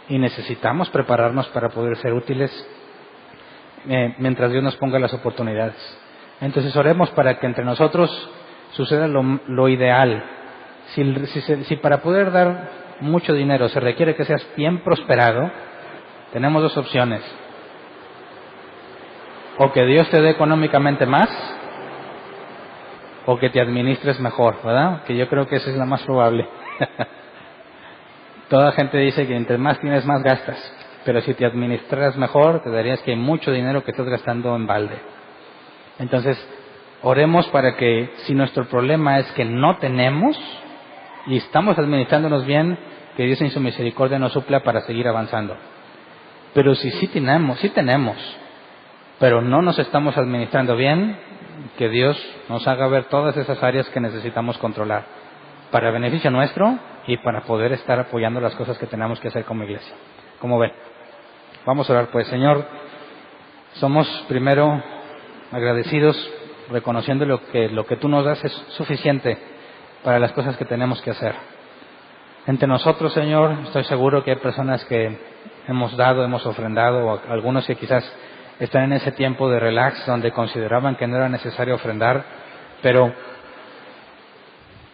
y necesitamos prepararnos para poder ser útiles mientras Dios nos ponga las oportunidades. Entonces oremos para que entre nosotros suceda lo ideal. Si para poder dar mucho dinero se requiere que seas bien prosperado, tenemos dos opciones: o que Dios te dé económicamente más, o que te administres mejor, ¿verdad? Que yo creo que esa es la más probable. Toda gente dice que entre más tienes, más gastas, pero si te administras mejor, te darías que hay mucho dinero que estás gastando en balde. Entonces, oremos para que, si nuestro problema es que no tenemos y estamos administrándonos bien, que Dios en su misericordia nos supla para seguir avanzando. Pero si sí tenemos, pero no nos estamos administrando bien, que Dios nos haga ver todas esas áreas que necesitamos controlar, para beneficio nuestro y para poder estar apoyando las cosas que tenemos que hacer como iglesia. Como ven, vamos a orar pues. Señor, somos primero agradecidos, reconociendo lo que tú nos das es suficiente para las cosas que tenemos que hacer. Entre nosotros, Señor, estoy seguro que hay personas que hemos dado, hemos ofrendado, o algunos que quizás están en ese tiempo de relax donde consideraban que no era necesario ofrendar, pero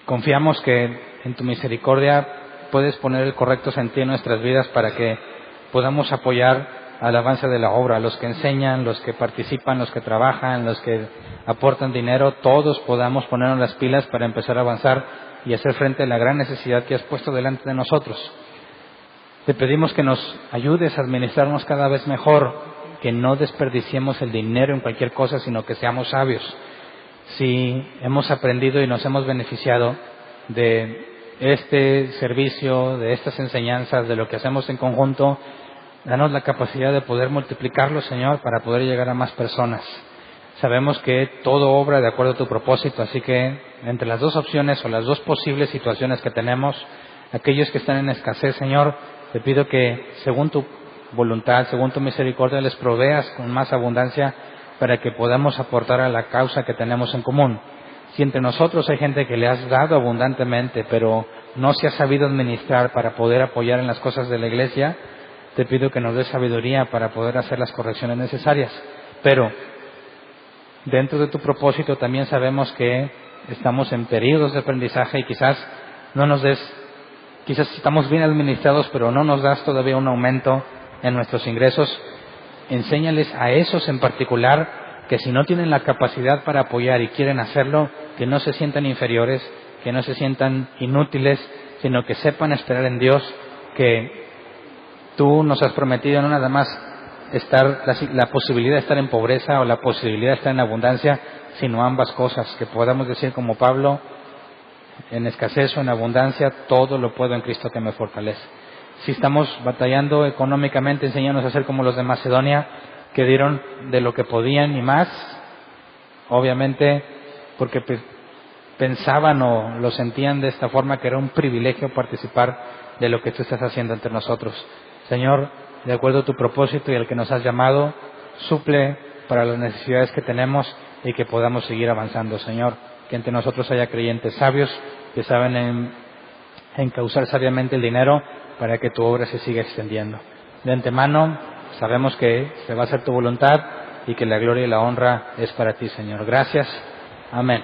confiamos que en tu misericordia puedes poner el correcto sentido en nuestras vidas para que podamos apoyar al avance de la obra, los que enseñan, los que participan, los que trabajan, los que aportan dinero, todos podamos ponernos las pilas para empezar a avanzar y hacer frente a la gran necesidad que has puesto delante de nosotros. Te pedimos que nos ayudes a administrarnos cada vez mejor, que no desperdiciemos el dinero en cualquier cosa, sino que seamos sabios. Si hemos aprendido y nos hemos beneficiado de este servicio, de estas enseñanzas, de lo que hacemos en conjunto, danos la capacidad de poder multiplicarlo, Señor, para poder llegar a más personas. Sabemos que todo obra de acuerdo a tu propósito, así que entre las dos opciones o las dos posibles situaciones que tenemos, aquellos que están en escasez, Señor, te pido que según tu voluntad, según tu misericordia, les proveas con más abundancia para que podamos aportar a la causa que tenemos en común. Si entre nosotros hay gente que le has dado abundantemente, pero no se ha sabido administrar para poder apoyar en las cosas de la iglesia, te pido que nos des sabiduría para poder hacer las correcciones necesarias. Pero dentro de tu propósito también sabemos que estamos en periodos de aprendizaje y quizás estamos bien administrados, pero no nos das todavía un aumento en nuestros ingresos. Enséñales a esos en particular que si no tienen la capacidad para apoyar y quieren hacerlo, que no se sientan inferiores, que no se sientan inútiles, sino que sepan esperar en Dios, que tú nos has prometido no nada más la posibilidad de estar en pobreza o la posibilidad de estar en abundancia, sino ambas cosas, que podamos decir como Pablo: en escasez o en abundancia, todo lo puedo en Cristo que me fortalece. Si estamos batallando económicamente, enséñanos a ser como los de Macedonia, que dieron de lo que podían y más, obviamente porque pensaban o lo sentían de esta forma, que era un privilegio participar de lo que tú estás haciendo entre nosotros. Señor, de acuerdo a tu propósito y al que nos has llamado, suple para las necesidades que tenemos y que podamos seguir avanzando, Señor. Que entre nosotros haya creyentes sabios que saben encauzar sabiamente el dinero para que tu obra se siga extendiendo. De antemano, sabemos que se va a hacer tu voluntad y que la gloria y la honra es para ti, Señor. Gracias. Amén.